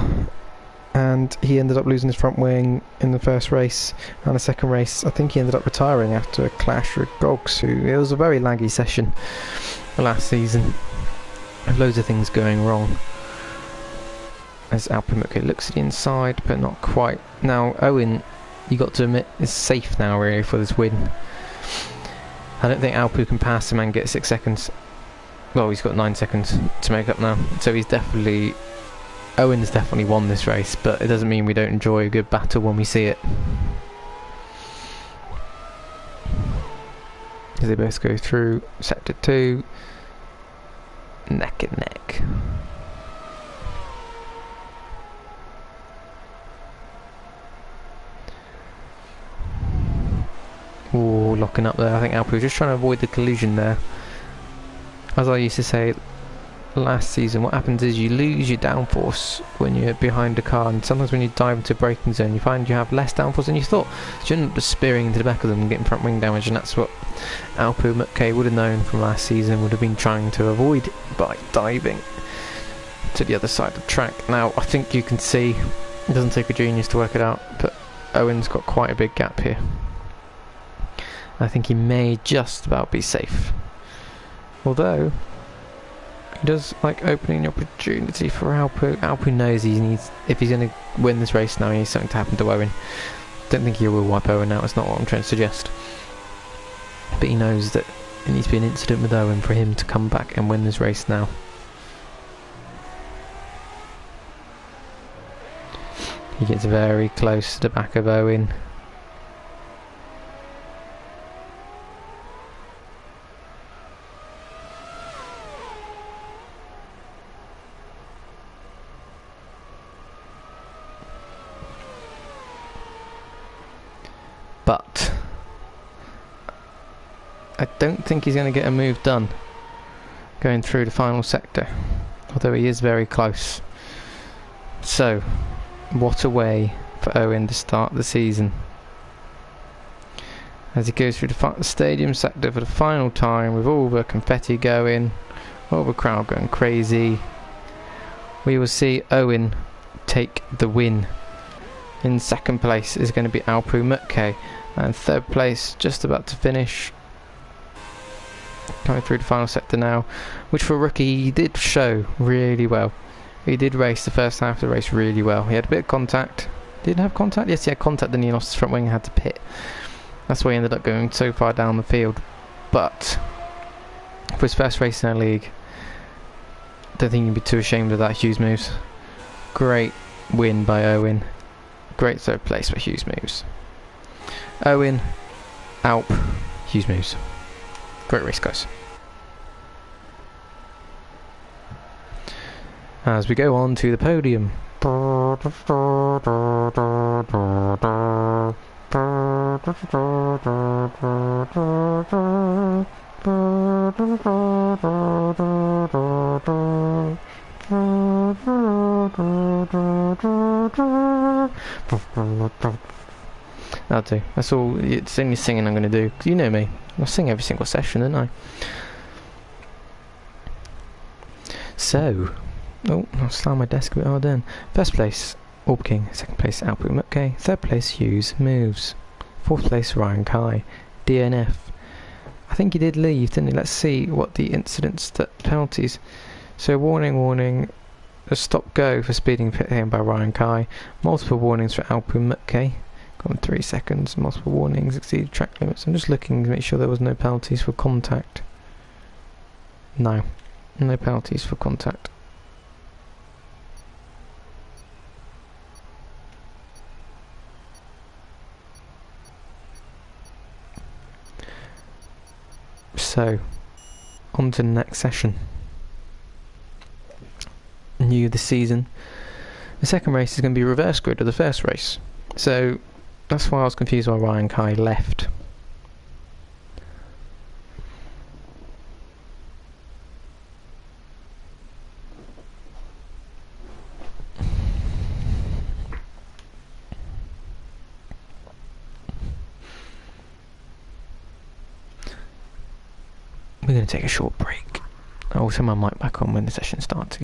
And he ended up losing his front wing in the first race, and the second race I think he ended up retiring after a clash with Gogs, who it was a very laggy session last season with loads of things going wrong. As Alpu Mutke looks at the inside, but not quite. Now Owen, you got to admit, is safe now really for this win. I don't think Alpu can pass him and get 6 seconds. Well, he's got 9 seconds to make up now, so he's definitely, Owen's definitely won this race, but it doesn't mean we don't enjoy a good battle when we see it. As they both go through sector 2, neck and neck. Ooh, locking up there. I think Alpu was just trying to avoid the collision there. As I used to say last season, what happens is you lose your downforce when you're behind a car, and sometimes when you dive into a braking zone you find you have less downforce than you thought. So you end up just spearing into the back of them and getting front wing damage, and that's what Alpu Mutke would have known from last season, would have been trying to avoid by diving to the other side of the track. Now I think you can see it doesn't take a genius to work it out, but Owen's got quite a big gap here. I think he may just about be safe, although he does like opening the opportunity for Alpu. Alpu knows he needs, if he's going to win this race now, he needs something to happen to Owen. Don't think he will wipe Owen out, that's not what I'm trying to suggest, but he knows that it needs to be an incident with Owen for him to come back and win this race now. He gets very close to the back of Owen. But I don't think he's going to get a move done going through the final sector, although he is very close. So what a way for Owen to start the season, as he goes through the stadium sector for the final time with all the confetti going, all the crowd going crazy. We will see Owen take the win. In second place is going to be Alpu Mutke, and third place just about to finish, coming through the final sector now, which for a rookie he did show really well. He did race the first half of the race really well. He had a bit of contact. Didn't have contact? Yes, he had contact, then he lost his front wing and had to pit. That's why he ended up going so far down the field. But for his first race in our league, I don't think he'd be too ashamed of that. Hughes moves. Great win by Owen. Great third place for Hughes moves. Owen, Alp, Hughes moves. Great race, guys. as we go on to the podium. That'll do. That's all. It's the only singing I'm going to do. 'Cause you know me. I sing every single session, don't I? So, I'll slam my desk a bit hard then. First place, Orb King. Second place, Alpu Mutke. Third place, Hughes Moves. Fourth place, Ryan Kai. DNF. I think he did leave, didn't he? Let's see what the incidents, the penalties. So, warning. A stop go for speeding pit lane by Ryan Kai. Multiple warnings for Alpu Mutke. Gone 3 seconds. Multiple warnings, exceeded track limits. I'm just looking to make sure there was no penalties for contact. No penalties for contact. So, on to the next session. New this season. The second race is going to be reverse grid of the first race. So, that's why I was confused why Ryan Kai left. We're going to take a short break. I'll turn my mic back on when the session starts.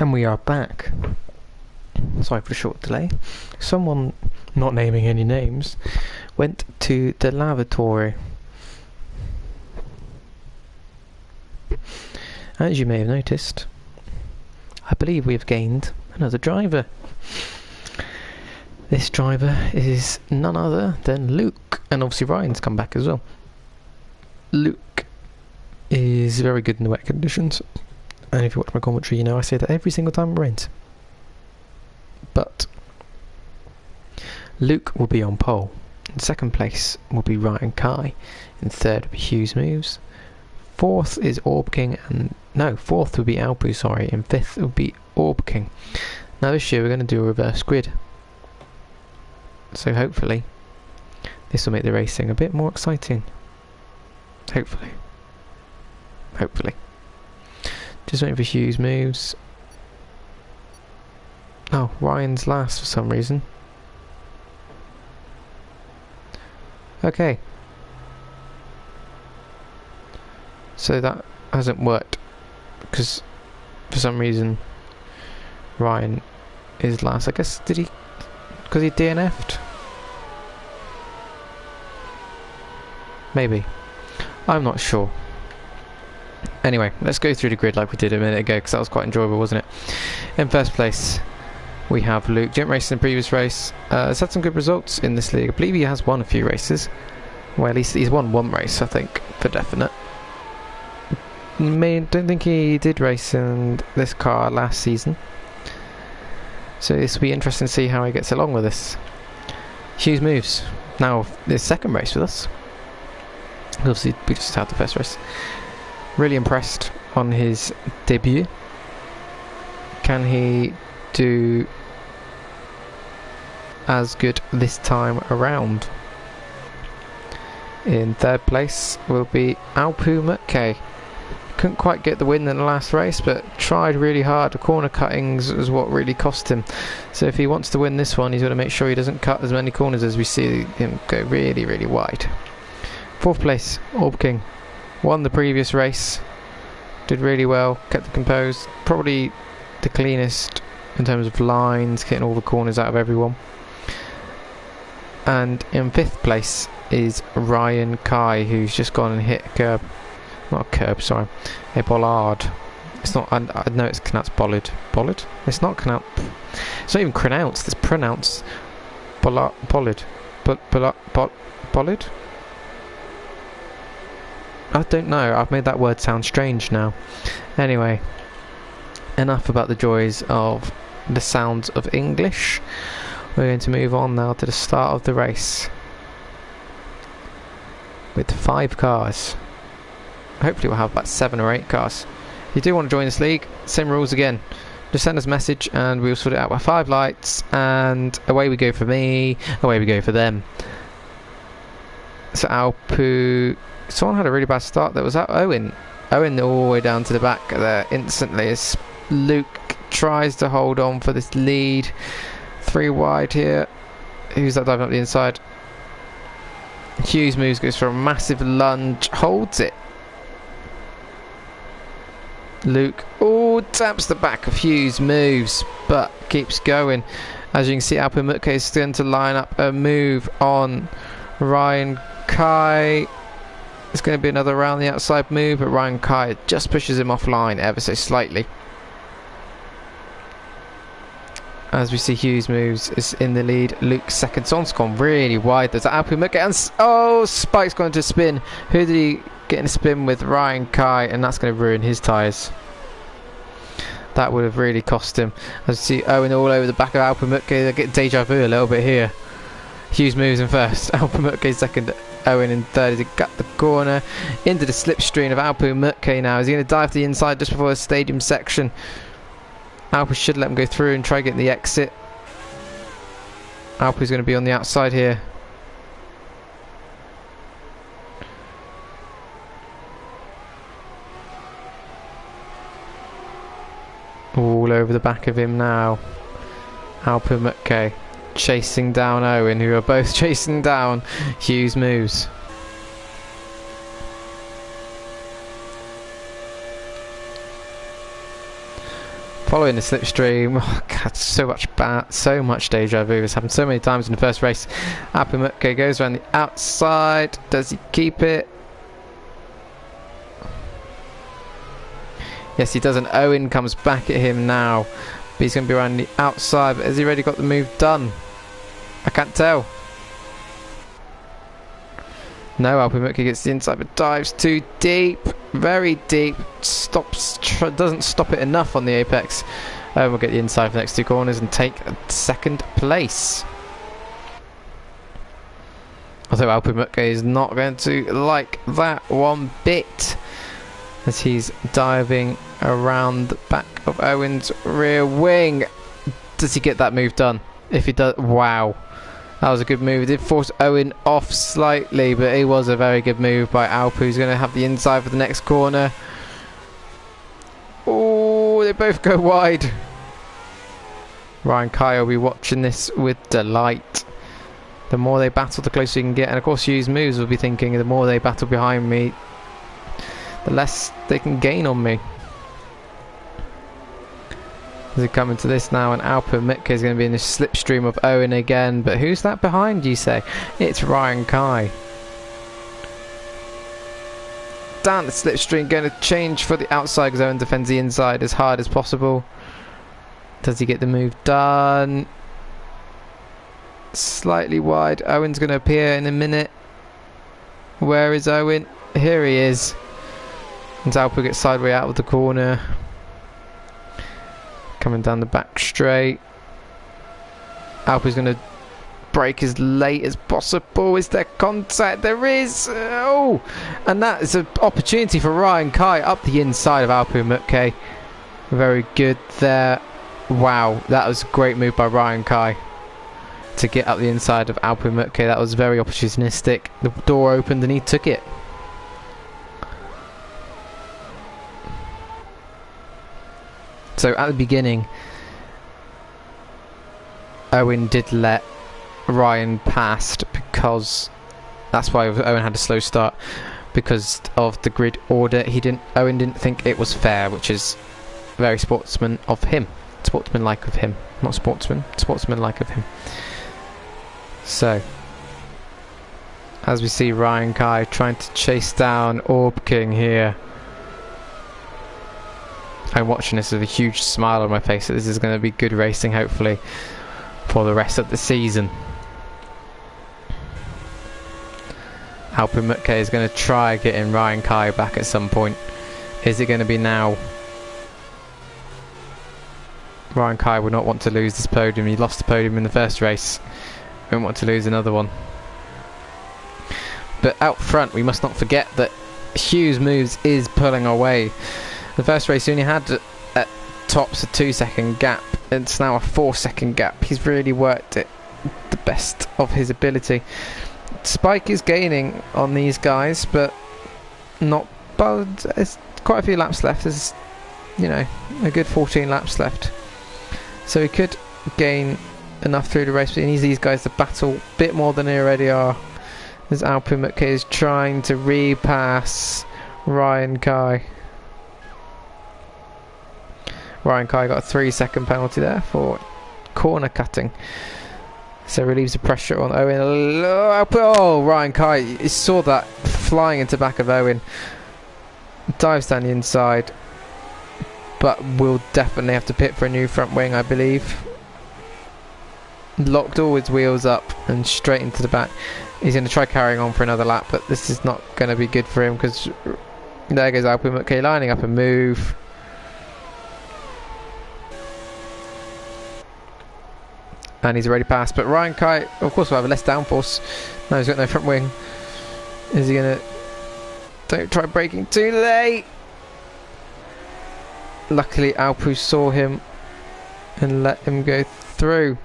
And we are back. Sorry for the short delay. Someone, not naming any names, went to the lavatory. As you may have noticed, I believe we have gained another driver. This driver is none other than Luke, and obviously Ryan's come back as well. Luke is very good in the wet conditions, and if you watch my commentary, you know I say that every single time it rains. But Luke will be on pole. In second place will be Ryan Kai. In third will be Hughes Moves. Fourth is Orb King, and no, fourth will be Alpu, sorry, and fifth will be Orb King. Now this year we're going to do a reverse grid, so hopefully this will make the racing a bit more exciting. Hopefully. Just waiting for Hughes Moves. Oh, Ryan's last for some reason. Okay. So that hasn't worked, because for some reason Ryan is last. I guess, did he, because he DNF'd? Maybe. I'm not sure. Anyway, let's go through the grid like we did a minute ago, because that was quite enjoyable, wasn't it? In first place we have Luke. Didn't race in the previous race. Has had some good results in this league. I believe he has won a few races. Well, at least he's won one race, I think, for definite. Don't think he did race in this car last season. So this will be interesting to see how he gets along with this. Hughes Moves. Now, his second race with us. Obviously, we just had the first race. Really impressed on his debut. Can he do as good this time around? In third place will be Alpu Mutke. Couldn't quite get the win in the last race, but tried really hard. The corner cuttings was what really cost him. So if he wants to win this one, he's got to make sure he doesn't cut as many corners as we see him go really, really wide. Fourth place, Orb King. Won the previous race. Did really well, kept it composed. Probably the cleanest in terms of lines, getting all the corners out of everyone. And in fifth place is Ryan Kai, who's just gone and hit a curb. Not a curb, sorry. A bollard. It's not, I know it's pronounced bollard. Bollard? It's not pronounced. It's not even pronounced, it's pronounced bollard. Bollard? I don't know, I've made that word sound strange now. Anyway, enough about the joys of the sounds of English. We're going to move on now to the start of the race with 5 cars. Hopefully we'll have about 7 or 8 cars. If you do want to join this league, same rules again. Just send us a message and we'll sort it out by 5 lights, and away we go for me, away we go for them. So Alpu, someone had a really bad start. That was that Owen. Owen all the way down to the back there instantly as Luke tries to hold on for this lead. 3 wide here. Who's that diving up the inside? Hughes Moves, goes for a massive lunge, holds it. Luke, taps the back of Hughes Moves, but keeps going. As you can see, Alpu Mutke is going to line up a move on Ryan Kai. It's going to be another around the outside move, but Ryan Kai just pushes him offline ever so slightly. As we see, Hughes Moves is in the lead. Luke second. Someone's gone really wide. There's Alpu Mutke, and Spike's going to spin. Who did he get in a spin with? Ryan Kai, and that's going to ruin his tyres. That would have really cost him. As you see, Owen all over the back of Alpu Mutke. They get deja vu a little bit here. Hughes Moves in first. Alpu Mutke second. Owen in third as he got the corner into the slipstream of Alpu Mutke now. Is he going to dive to the inside just before the stadium section? Alpu should let him go through and try getting the exit. Alpu's going to be on the outside here. All over the back of him now. Alpu Mutke chasing down Owen, who are both chasing down Hughes Moves. Following the slipstream. Oh, God, so much deja vu. It's happened so many times in the first race. Alpe Mutke goes around the outside. Does he keep it? Yes, he does, and Owen comes back at him now. But he's going to be around the outside. But has he already got the move done? I can't tell. No, Alpe Mutke gets the inside, but dives too deep. Very deep. Doesn't stop it enough on the apex. We'll get the inside for the next two corners and take second place. Although Alpe Mutke is not going to like that one bit, as he's diving around the back of Owen's rear wing. Does he get that move done? If he does, wow. That was a good move. It did force Owen off slightly, but it was a very good move by Alpe, who's going to have the inside for the next corner. Oh, they both go wide. Ryan Kaya will be watching this with delight. The more they battle, the closer you can get. And of course, Hughes Moves will be thinking, the more they battle behind me, the less they can gain on me. As they come into this now, and Alpe Mutke is going to be in the slipstream of Owen again. But who's that behind, you say? It's Ryan Kai. Down the slipstream, going to change for the outside because Owen defends the inside as hard as possible. Does he get the move done? Slightly wide. Owen's going to appear in a minute. Where is Owen? Here he is. And Alpe gets sideways out of the corner. Coming down the back straight. Alpe's going to brake as late as possible. Is there contact? There is. Oh, and that is an opportunity for Ryan Kai up the inside of Alpe Mutke. Very good there. Wow, that was a great move by Ryan Kai to get up the inside of Alpe Mutke. That was very opportunistic. The door opened and he took it. So at the beginning, Owen did let Ryan past because that's why Owen had a slow start, because of the grid order. Owen didn't think it was fair, which is very sportsmanlike of him. Not sportsman, sportsmanlike of him. So, as we see Ryan Kai trying to chase down Orb King here. I'm watching this with a huge smile on my face. This is going to be good racing, hopefully, for the rest of the season. Alpe Mutke is going to try getting Ryan Kai back at some point. Is it going to be now? Ryan Kai would not want to lose this podium. He lost the podium in the first race. He won't want to lose another one. But out front, we must not forget that Hughes Moves is pulling away. The first race he only had at tops a 2-second gap. It's now a 4-second gap. He's really worked it the best of his ability. Spike is gaining on these guys, but not. But there's quite a few laps left. There's, you know, a good 14 laps left. So he could gain enough through the race, but he needs these guys to battle a bit more than they already are. As Alpe Mutke is trying to repass Ryan Kai. Ryan Kai got a 3-second penalty there for corner cutting. So relieves the pressure on Owen. Oh, Ryan Kai saw that flying into the back of Owen. Dives down the inside. But will definitely have to pit for a new front wing, I believe. Locked all his wheels up and straight into the back. He's going to try carrying on for another lap, but this is not going to be good for him because there goes Alpe Mutke lining up a move. And he's already passed, but Ryan Kai, of course, will have less downforce. No, he's got no front wing. Is he going to... Don't try braking too late. Luckily, Alpe saw him and let him go through.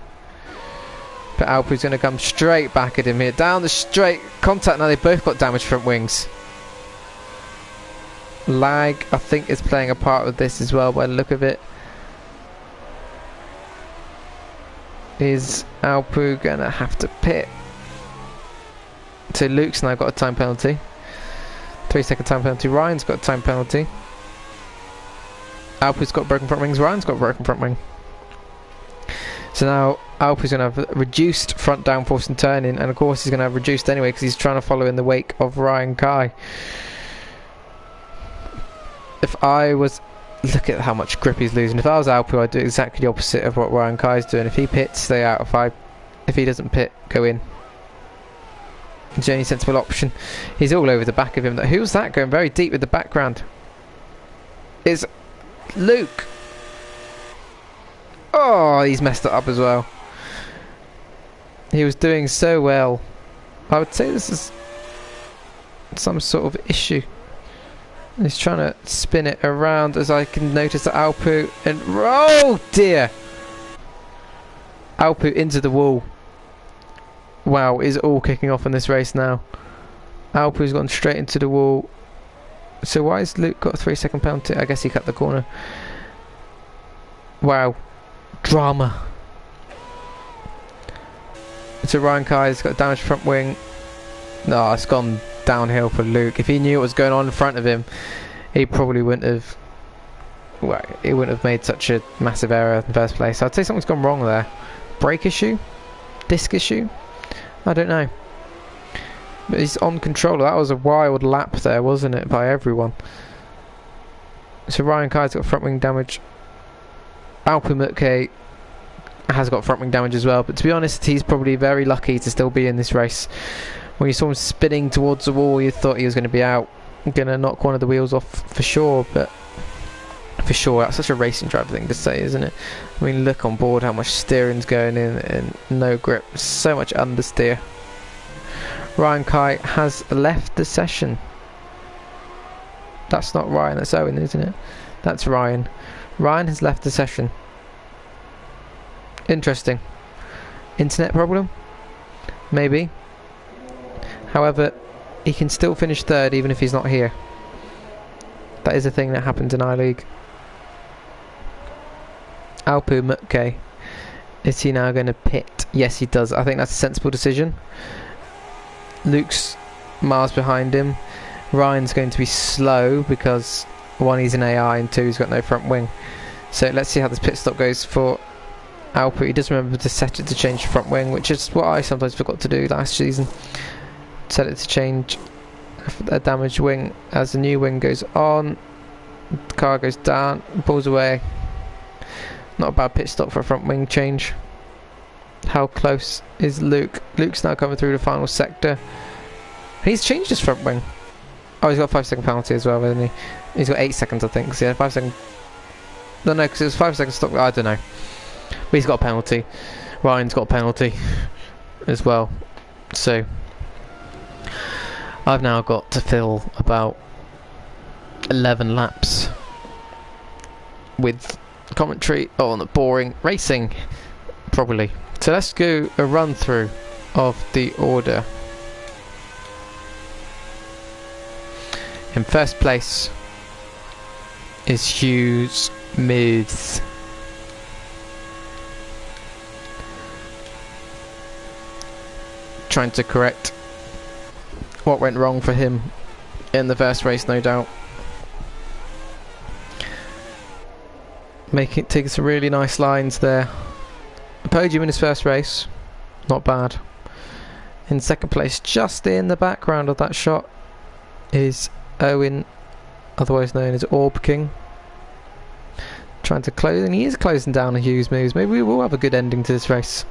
But Alpe's going to come straight back at him here. Down the straight. Contact now. They both got damaged front wings. Lag, I think, is playing a part with this as well by the look of it. Is Alpe going to have to pit? So Luke's now got a time penalty. 3-second time penalty. Ryan's got a time penalty. Alpu's got broken front wings, Ryan's got broken front wing. So now Alpu's going to have reduced front downforce and turning, and of course he's going to have reduced anyway because he's trying to follow in the wake of Ryan Kai. If I was... Look at how much grip he's losing. If I was Alpu, I'd do exactly the opposite of what Ryan Kai's doing. If he pits, stay out. If he doesn't pit, go in. It's the only sensible option. He's all over the back of him. Who's that going very deep with the background? It's Luke. Oh, he's messed it up as well. He was doing so well. I would say this is some sort of issue. He's trying to spin it around, as I can notice that Alpu and... Oh dear! Alpu into the wall. Wow, is all kicking off in this race now. Alpu's gone straight into the wall. So why has Luke got a 3-second penalty? I guess he cut the corner. Wow. Drama. So Ryan Kai's got a damaged front wing. No, it's gone downhill for Luke. If he knew what was going on in front of him, he probably wouldn't have... Well, he wouldn't have made such a massive error in the first place. I'd say something's gone wrong there. Brake issue? Disc issue? I don't know. But he's on control. That was a wild lap there, wasn't it, by everyone? So Ryan Kai's got front wing damage. Alpu Mutke has got front wing damage as well. But to be honest, he's probably very lucky to still be in this race. When you saw him spinning towards the wall, you thought he was going to be out. Going to knock one of the wheels off for sure. But for sure, that's such a racing driver thing to say, isn't it? I mean, look on board how much steering's going in and no grip. So much understeer. Ryan Kai has left the session. That's not Ryan, that's Owen, isn't it? That's Ryan. Ryan has left the session. Interesting. Internet problem? Maybe. However, he can still finish third even if he's not here. That is a thing that happens in iLeague. Alpu Mutke. Is he now going to pit? Yes, he does. I think that's a sensible decision. Luke's miles behind him. Ryan's going to be slow because one, he's an AI, and two, he's got no front wing. So let's see how this pit stop goes for Alpu. He does remember to set it to change the front wing, which is what I sometimes forgot to do last season. Set it to change a damaged wing as the new wing goes on. The car goes down, pulls away. Not a bad pit stop for a front wing change. How close is Luke? Luke's now coming through the final sector. He's changed his front wing. Oh, he's got a 5-second penalty as well, hasn't he? He's got 8 seconds, I think. So yeah, 5 second. No, because it was 5 seconds stop. I don't know. But he's got a penalty. Ryan's got a penalty as well. So I've now got to fill about 11 laps with commentary on boring racing, probably. So let's go a run through of the order. In first place is Hughes Moves. Trying to correct what went wrong for him in the first race, no doubt. Taking some really nice lines there. A podium in his first race, not bad. In second place, just in the background of that shot, is Owen, otherwise known as Orb King. Trying to close, and he is closing down the Hughes Moves. Maybe we will have a good ending to this race.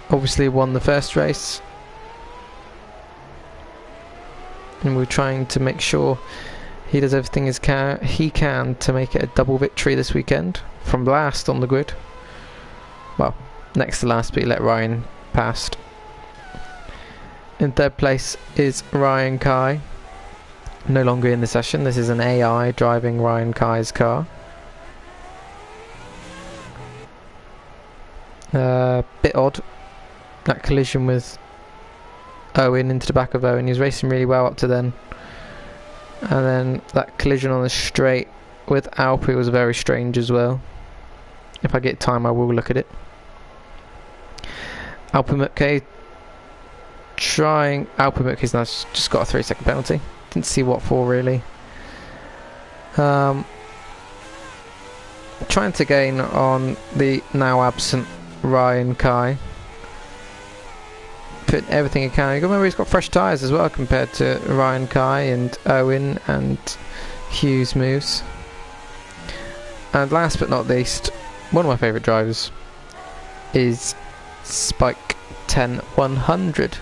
Obviously won the first race, and we're trying to make sure he does everything he can to make it a double victory this weekend, from last on the grid. Well, next to last, but he let Ryan past. In third place is Ryan Kai. No longer in the session. This is an AI driving Ryan Kai's car. Bit odd, that collision with Owen into the back of Owen. He was racing really well up to then. And then that collision on the straight with Alpu was very strange as well. If I get time, I will look at it. Alpu Mutke trying. Alpu Mutke's now just got a 3-second penalty. Didn't see what for really. trying to gain on the now absent Ryan Kai. Put everything he can. You got to remember he's got fresh tyres as well compared to Ryan Kai and Owen and Hughes moves. And last but not least, one of my favourite drivers is Spike 10100.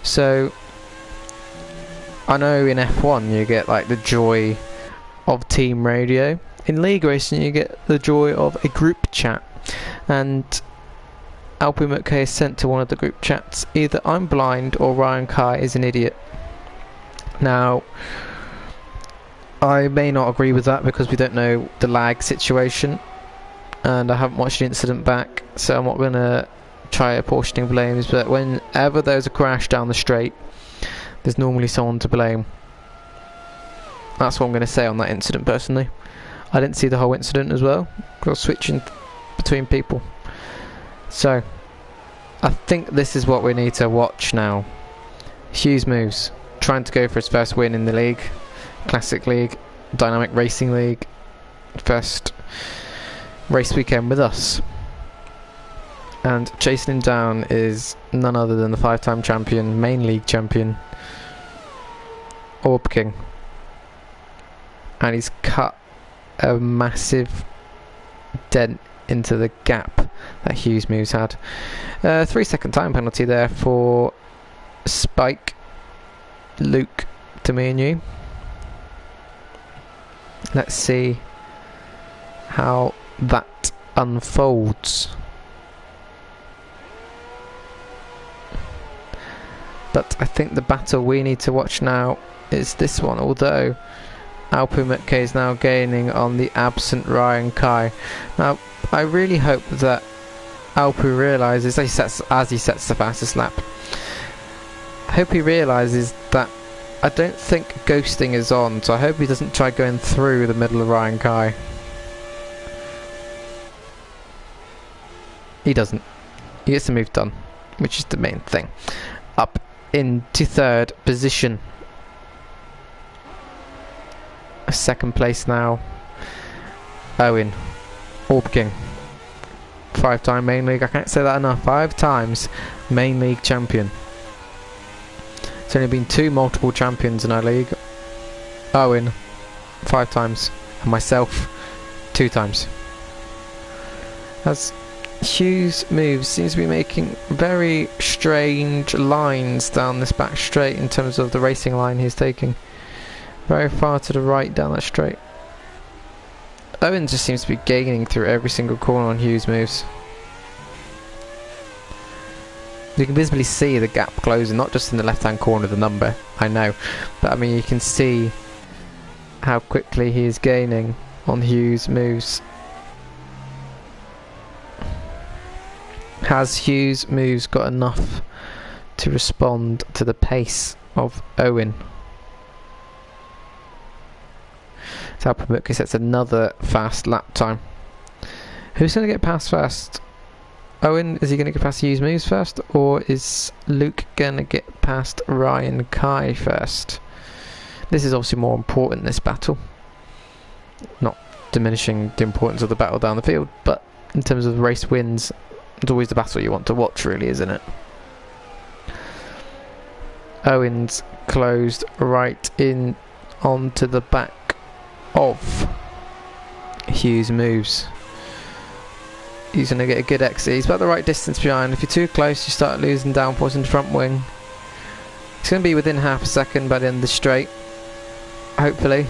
So I know in F1 you get like the joy of team radio. In league racing you get the joy of a group chat, and Alpu McKay is sent to one of the group chats, either I'm blind or Ryan Kai is an idiot. Now I may not agree with that because we don't know the lag situation and I haven't watched the incident back, so I'm not going to try apportioning blames, but whenever there's a crash down the straight there's normally someone to blame. That's what I'm going to say on that incident personally. I didn't see the whole incident as well because I was switching between people. So I think this is what we need to watch now. Hughes moves, trying to go for his first win in the league, Classic League, Dynamic Racing League, first race weekend with us. And chasing him down is none other than the 5-time champion, main league champion, Orb King. And he's cut a massive dent into the gap that Hughes moves had. 3-second time penalty there for Spike, Luke, to me and you. Let's see how that unfolds. But I think the battle we need to watch now is this one, although Alpu McKay is now gaining on the absent Ryan Kai. Now I really hope that Alpu realises, as he sets the fastest lap, I hope he realises that I don't think ghosting is on, so I hope he doesn't try going through the middle of Ryan Kai. He doesn't. He gets the move done, which is the main thing. Up into 3rd position. Second place now, Owen, Orb King. 5-time main league, I can't say that enough, 5 times main league champion. There's only been 2 multiple champions in our league. Owen 5 times and myself 2 times. As Hughes moves, seems to be making very strange lines down this back straight in terms of the racing line he's taking. Very far to the right down that straight. Owen just seems to be gaining through every single corner on Hughes moves. You can visibly see the gap closing, not just in the left hand corner of the number, I know, but I mean you can see how quickly he is gaining on Hughes moves. Has Hughes moves got enough to respond to the pace of Owen? Alpu McKay sets another fast lap time. Who's going to get past first? Owen, is he going to get past Hughes moves first, or is Luke going to get past Ryan Kai first? This is obviously more important, this battle. Not diminishing the importance of the battle down the field, but in terms of race wins, it's always the battle you want to watch, really, isn't it? Owen's closed right in onto the back of Hughes moves. He's going to get a good exit. He's about the right distance behind. If you're too close you start losing downforce in the front wing. It's going to be within half a second by the end of the straight, hopefully.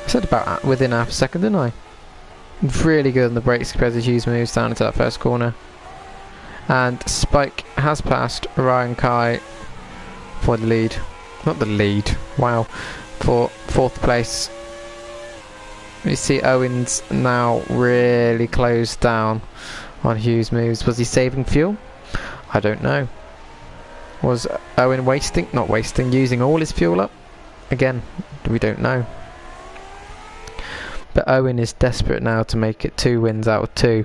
I said about within half a second, didn't I? Really good on the brakes compared to Hughes moves down into that first corner. And Spike has passed Ryan Kai for the lead. Not the lead, wow. For 4th place. We see Owens now really closed down on Hughes moves. Was he saving fuel? I don't know. Was Owen using all his fuel up? Again, we don't know. But Owen is desperate now to make it 2 wins out of 2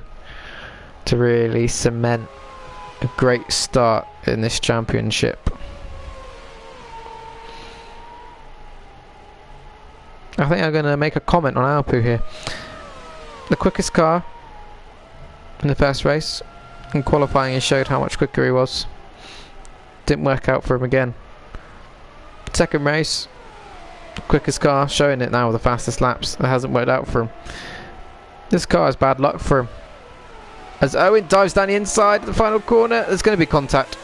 to really cement a great start in this championship. I think I'm going to make a comment on Alpu here. The quickest car in the first race, in qualifying he showed how much quicker he was. Didn't work out for him again. Second race, quickest car, showing it now with the fastest laps. It hasn't worked out for him. This car is bad luck for him. As Owen dives down the inside of the final corner, there's going to be contact.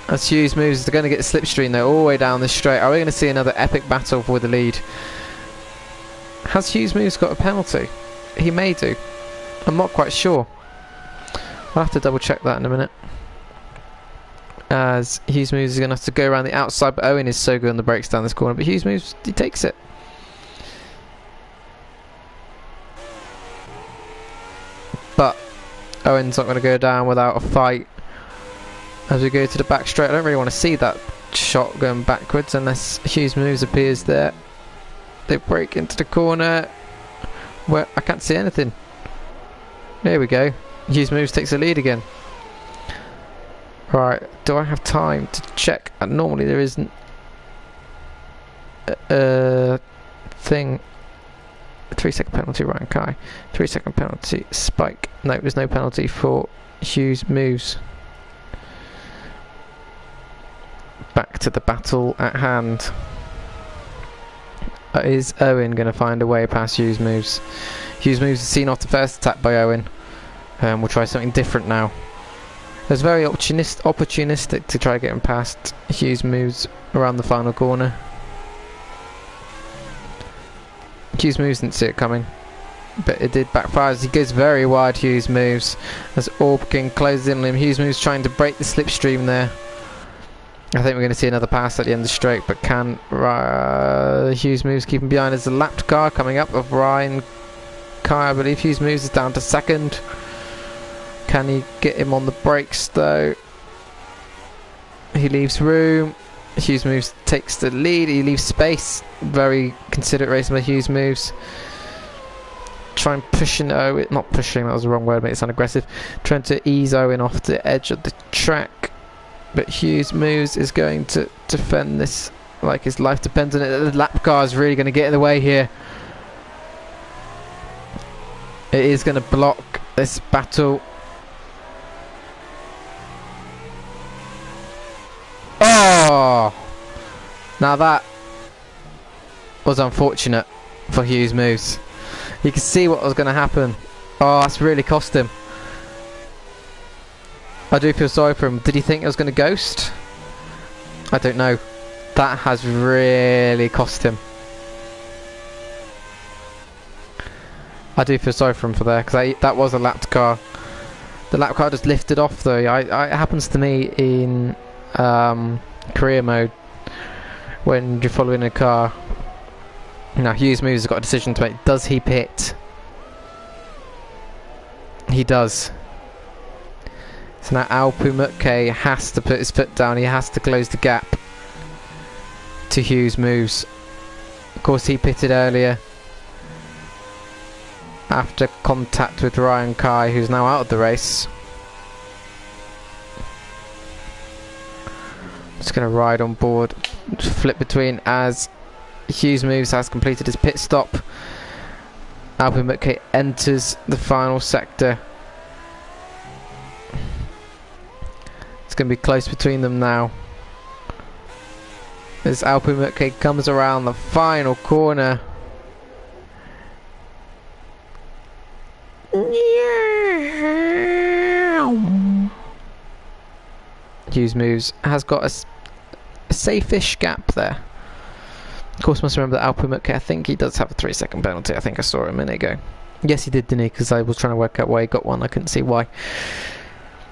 As Hughes moves, they're going to get the slipstream though, all the way down this straight. Are we going to see another epic battle for the lead? Has Hughes moves got a penalty? He may do. I'm not quite sure. I'll have to double check that in a minute. As Hughes moves is going to have to go around the outside, but Owen is so good on the brakes down this corner. But Hughes moves, he takes it. But Owen's not going to go down without a fight. As we go to the back straight, I don't really want to see that shot going backwards unless Hughes moves appears there. They break into the corner where I can't see anything. There we go. Hughes moves takes the lead again. Right, do I have time to check? Normally there isn't a thing. 3-second penalty, Ryan Kai. 3-second penalty, Spike. No, there's no penalty for Hughes moves. Back to the battle at hand. Is Owen going to find a way past Hughes moves? Hughes moves is seen off the first attack by Owen. We'll try something different now. It was very opportunistic to try getting past Hughes moves around the final corner. Hughes moves didn't see it coming, but it did backfire as he goes very wide. Hughes moves as Orpkin closes in on him. Hughes moves trying to break the slipstream there. I think we're going to see another pass at the end of the straight, but can Hughes moves keeping behind as the lapped car coming up of Ryan Kai. I believe Hughes moves is down to second. Can he get him on the brakes though? He leaves room. Hughes moves takes the lead. He leaves space. Very considerate racing by Hughes moves. Trying pushing Owen, not pushing, that was the wrong word, but it's unaggressive. Trying to ease Owen off the edge of the track. But Hughes moves is going to defend this like his life depends on it. The lap car is really going to get in the way here. It is going to block this battle. Oh! Now that was unfortunate for Hughes moves. You can see what was going to happen. Oh, that's really cost him. I do feel sorry for him. Did he think it was going to ghost? I don't know. That has really cost him. I do feel sorry for him for there, because that was a lapped car. The lap car just lifted off though. It happens to me in career mode when you're following a car. Now Hughes moves has got a decision to make. Does he pit? He does. So now Alpu Mutke has to put his foot down. He has to close the gap to Hughes moves. Of course he pitted earlier after contact with Ryan Kai, who's now out of the race. Just going to ride on board, flip between as Hughes moves has completed his pit stop. Alpu Mutke enters the final sector. It's going to be close between them now as Alpu Mutke comes around the final corner. Hughes moves has got a safe-ish gap there. Of course, must remember that Alpu Mutke, I think he does have a 3-second penalty. I think I saw it a minute ago. Yes, he did, didn't he? Because I was trying to work out why he got one. I couldn't see why.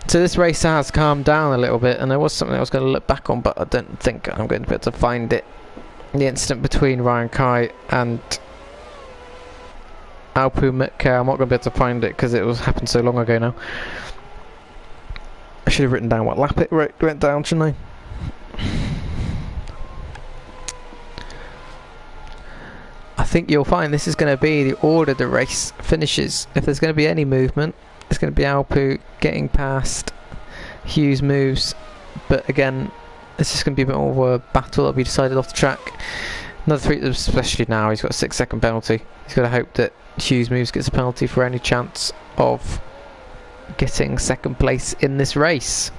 So this race has calmed down a little bit, and there was something I was going to look back on, but I don't think I'm going to be able to find it. The incident between Ryan Kai and Alpu Mutke, I'm not going to be able to find it because it happened so long ago now. I should have written down what lap it went down, shouldn't I think you'll find this is going to be the order the race finishes. If there's going to be any movement, it's going to be Alpu getting past Hughes moves. But again, it's just going to be a bit more of a battle that'll be decided off the track. Another 3, especially now, he's got a 6-second penalty. He's got to hope that Hughes Moves gets a penalty for any chance of getting second place in this race.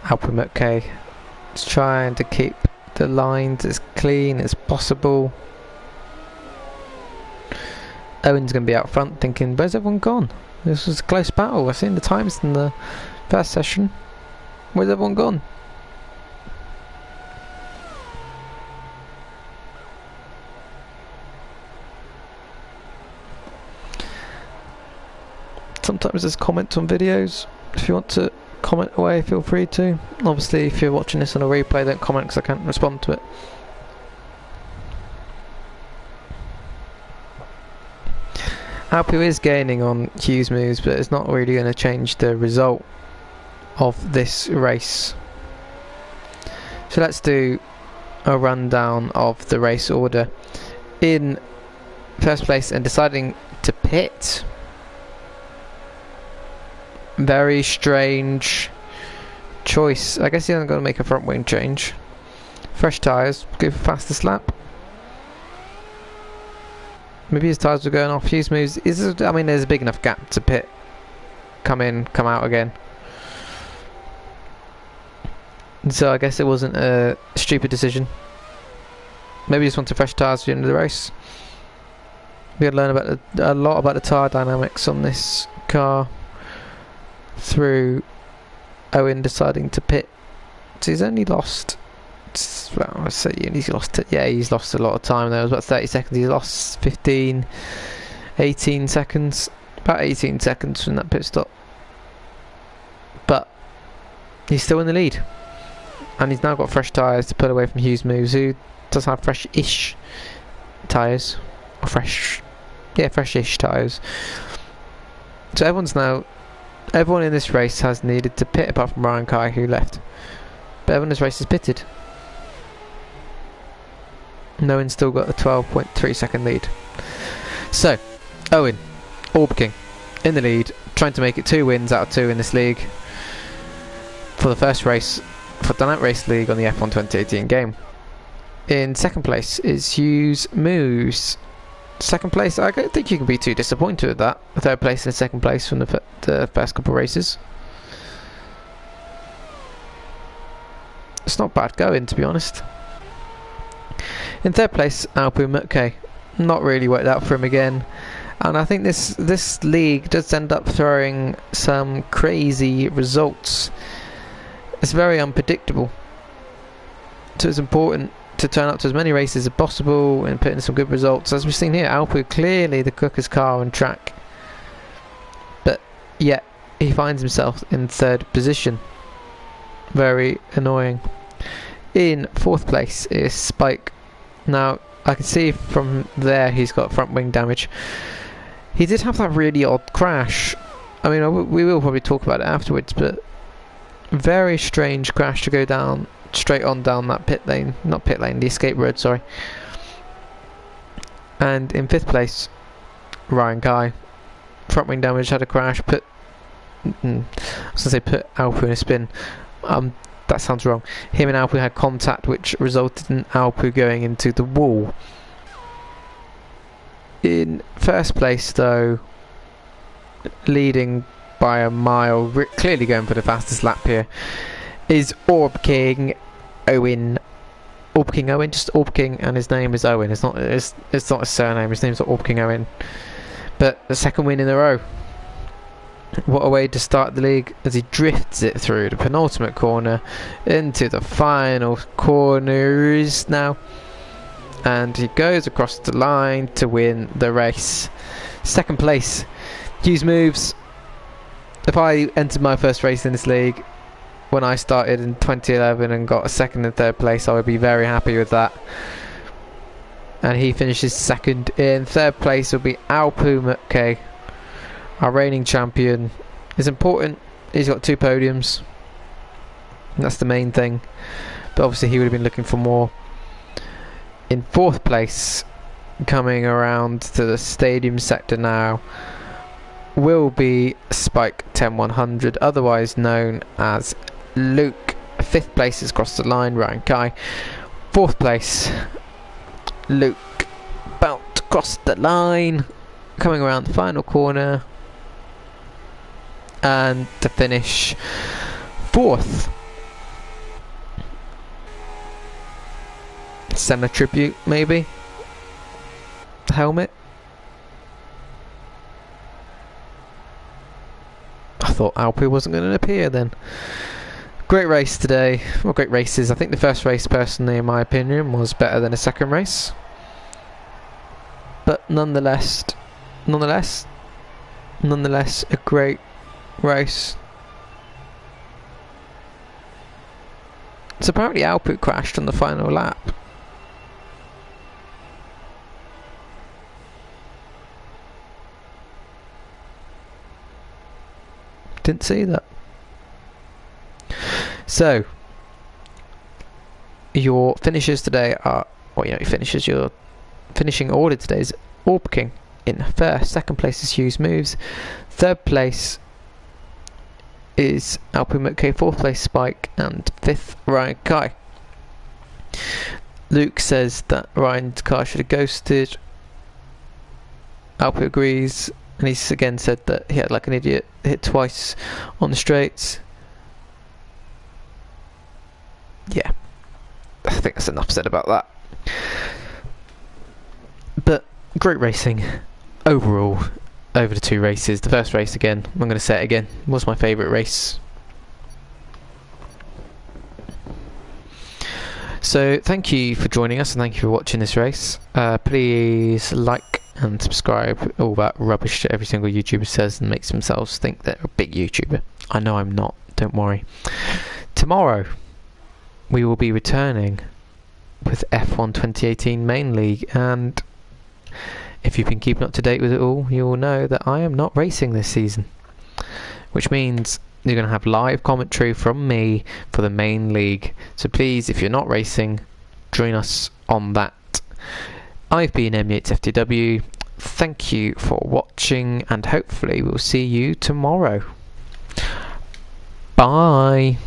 Alpha McKay is trying to keep the lines as clean as possible. Owen's going to be out front thinking, where's everyone gone? This was a close battle. I've seen the times in the first session. Where's everyone gone? Sometimes there's comments on videos. If you want to comment away, feel free to. Obviously, if you're watching this on a replay, don't comment because I can't respond to it. Alpu is gaining on Hughes Moves, but it's not really going to change the result of this race. So let's do a rundown of the race order. In first place and deciding to pit. Very strange choice. I guess he hasn't got to make a front wing change. Fresh tyres, go for fastest lap. Maybe his tyres were going off. Hughes Moves. I mean, there's a big enough gap to pit. Come in, come out again. So I guess it wasn't a stupid decision. Maybe just wanted fresh tyres for the end of the race. We had to learn about a lot about the tyre dynamics on this car through Owen deciding to pit. So he's only lost. Well, I say he's lost. Yeah, he's lost a lot of time. There was about 30 seconds. He lost 15, 18 seconds. About 18 seconds from that pit stop. But he's still in the lead, and he's now got fresh tyres to pull away from Hughes Moves, who does have fresh-ish tyres, or fresh-ish tyres. So everyone in this race has needed to pit apart from Ryan Kai, who left. But everyone in this race has pitted. No one's still got a 12.3 second lead. So, Owen, Orb King, in the lead, trying to make it 2 wins out of 2 in this league for the first race for Dynamic Race League on the F1 2018 game. In second place is Hughes Moves. Second place, I don't think you can be too disappointed with that. Third place and second place from the first couple of races. It's not bad going, to be honest. In third place, Alpu Mutke. Not really worked out for him again. And I think this league does end up throwing some crazy results. It's very unpredictable. So it's important to turn up to as many races as possible and put in some good results. As we've seen here, Alpu clearly the quickest car on track. But yet, he finds himself in third position. Very annoying. In fourth place is Spike. Now, I can see from there he's got front wing damage. He did have that really odd crash. I mean, we will probably talk about it afterwards, but very strange crash to go down, straight on down that pit lane. Not pit lane, the escape road, sorry. And in fifth place, Ryan Kai. Front wing damage, had a crash, put Alpu in a spin. That sounds wrong. Him and Alpu had contact, which resulted in Alpu going into the wall. In first place, though, leading by a mile, clearly going for the fastest lap here, is Orb King Owen. Orb King Owen, just Orb King, and his name is Owen. It's not a surname. His name's Orb King Owen. But the second win in a row. What a way to start the league as he drifts it through the penultimate corner into the final corners now, and he goes across the line to win the race. Second place, Hughes Moves. If I entered my first race in this league when I started in 2011 and got a second and third place, I would be very happy with that. And he finishes second. In third place will be Alpu Mutke, our reigning champion. Is important. He's got 2 podiums. And that's the main thing. But obviously he would have been looking for more. In fourth place, coming around to the stadium sector now, will be Spike 10100, otherwise known as Luke. 5th place is across the line, Ryan Kai. 4th place, Luke. About to cross the line, coming around the final corner, and to finish 4th. Senna tribute, maybe? Helmet? I thought Alpi wasn't going to appear then. Great race today. Well, great races. I think the first race, personally, in my opinion, was better than the second race. But nonetheless, a great race. So apparently Alpi crashed on the final lap. Didn't see that. So your finishers today are, your finishing order today is Orpking in 1st. 2nd place is Hughes Moves. 3rd place is Alpine McKay. 4th place Spike, and 5th Ryan Kai. Luke says that Ryan's car should have ghosted. Alpine agrees, and he's again said that he had like an idiot hit twice on the straights. Yeah, I think that's enough said about that. But great racing overall over the 2 races. The first race, again, I'm going to say it again, was my favourite race. So thank you for joining us, and thank you for watching this race. Please like and subscribe. All that rubbish that every single YouTuber says and makes themselves think they're a big YouTuber. I know I'm not, don't worry. Tomorrow we will be returning with F1 2018 Main League, and if you've been keeping up to date with it all, you will know that I am not racing this season, which means you're going to have live commentary from me for the Main League. So please, if you're not racing, join us on that. I've been M8FTW. Thank you for watching, and hopefully we'll see you tomorrow. Bye.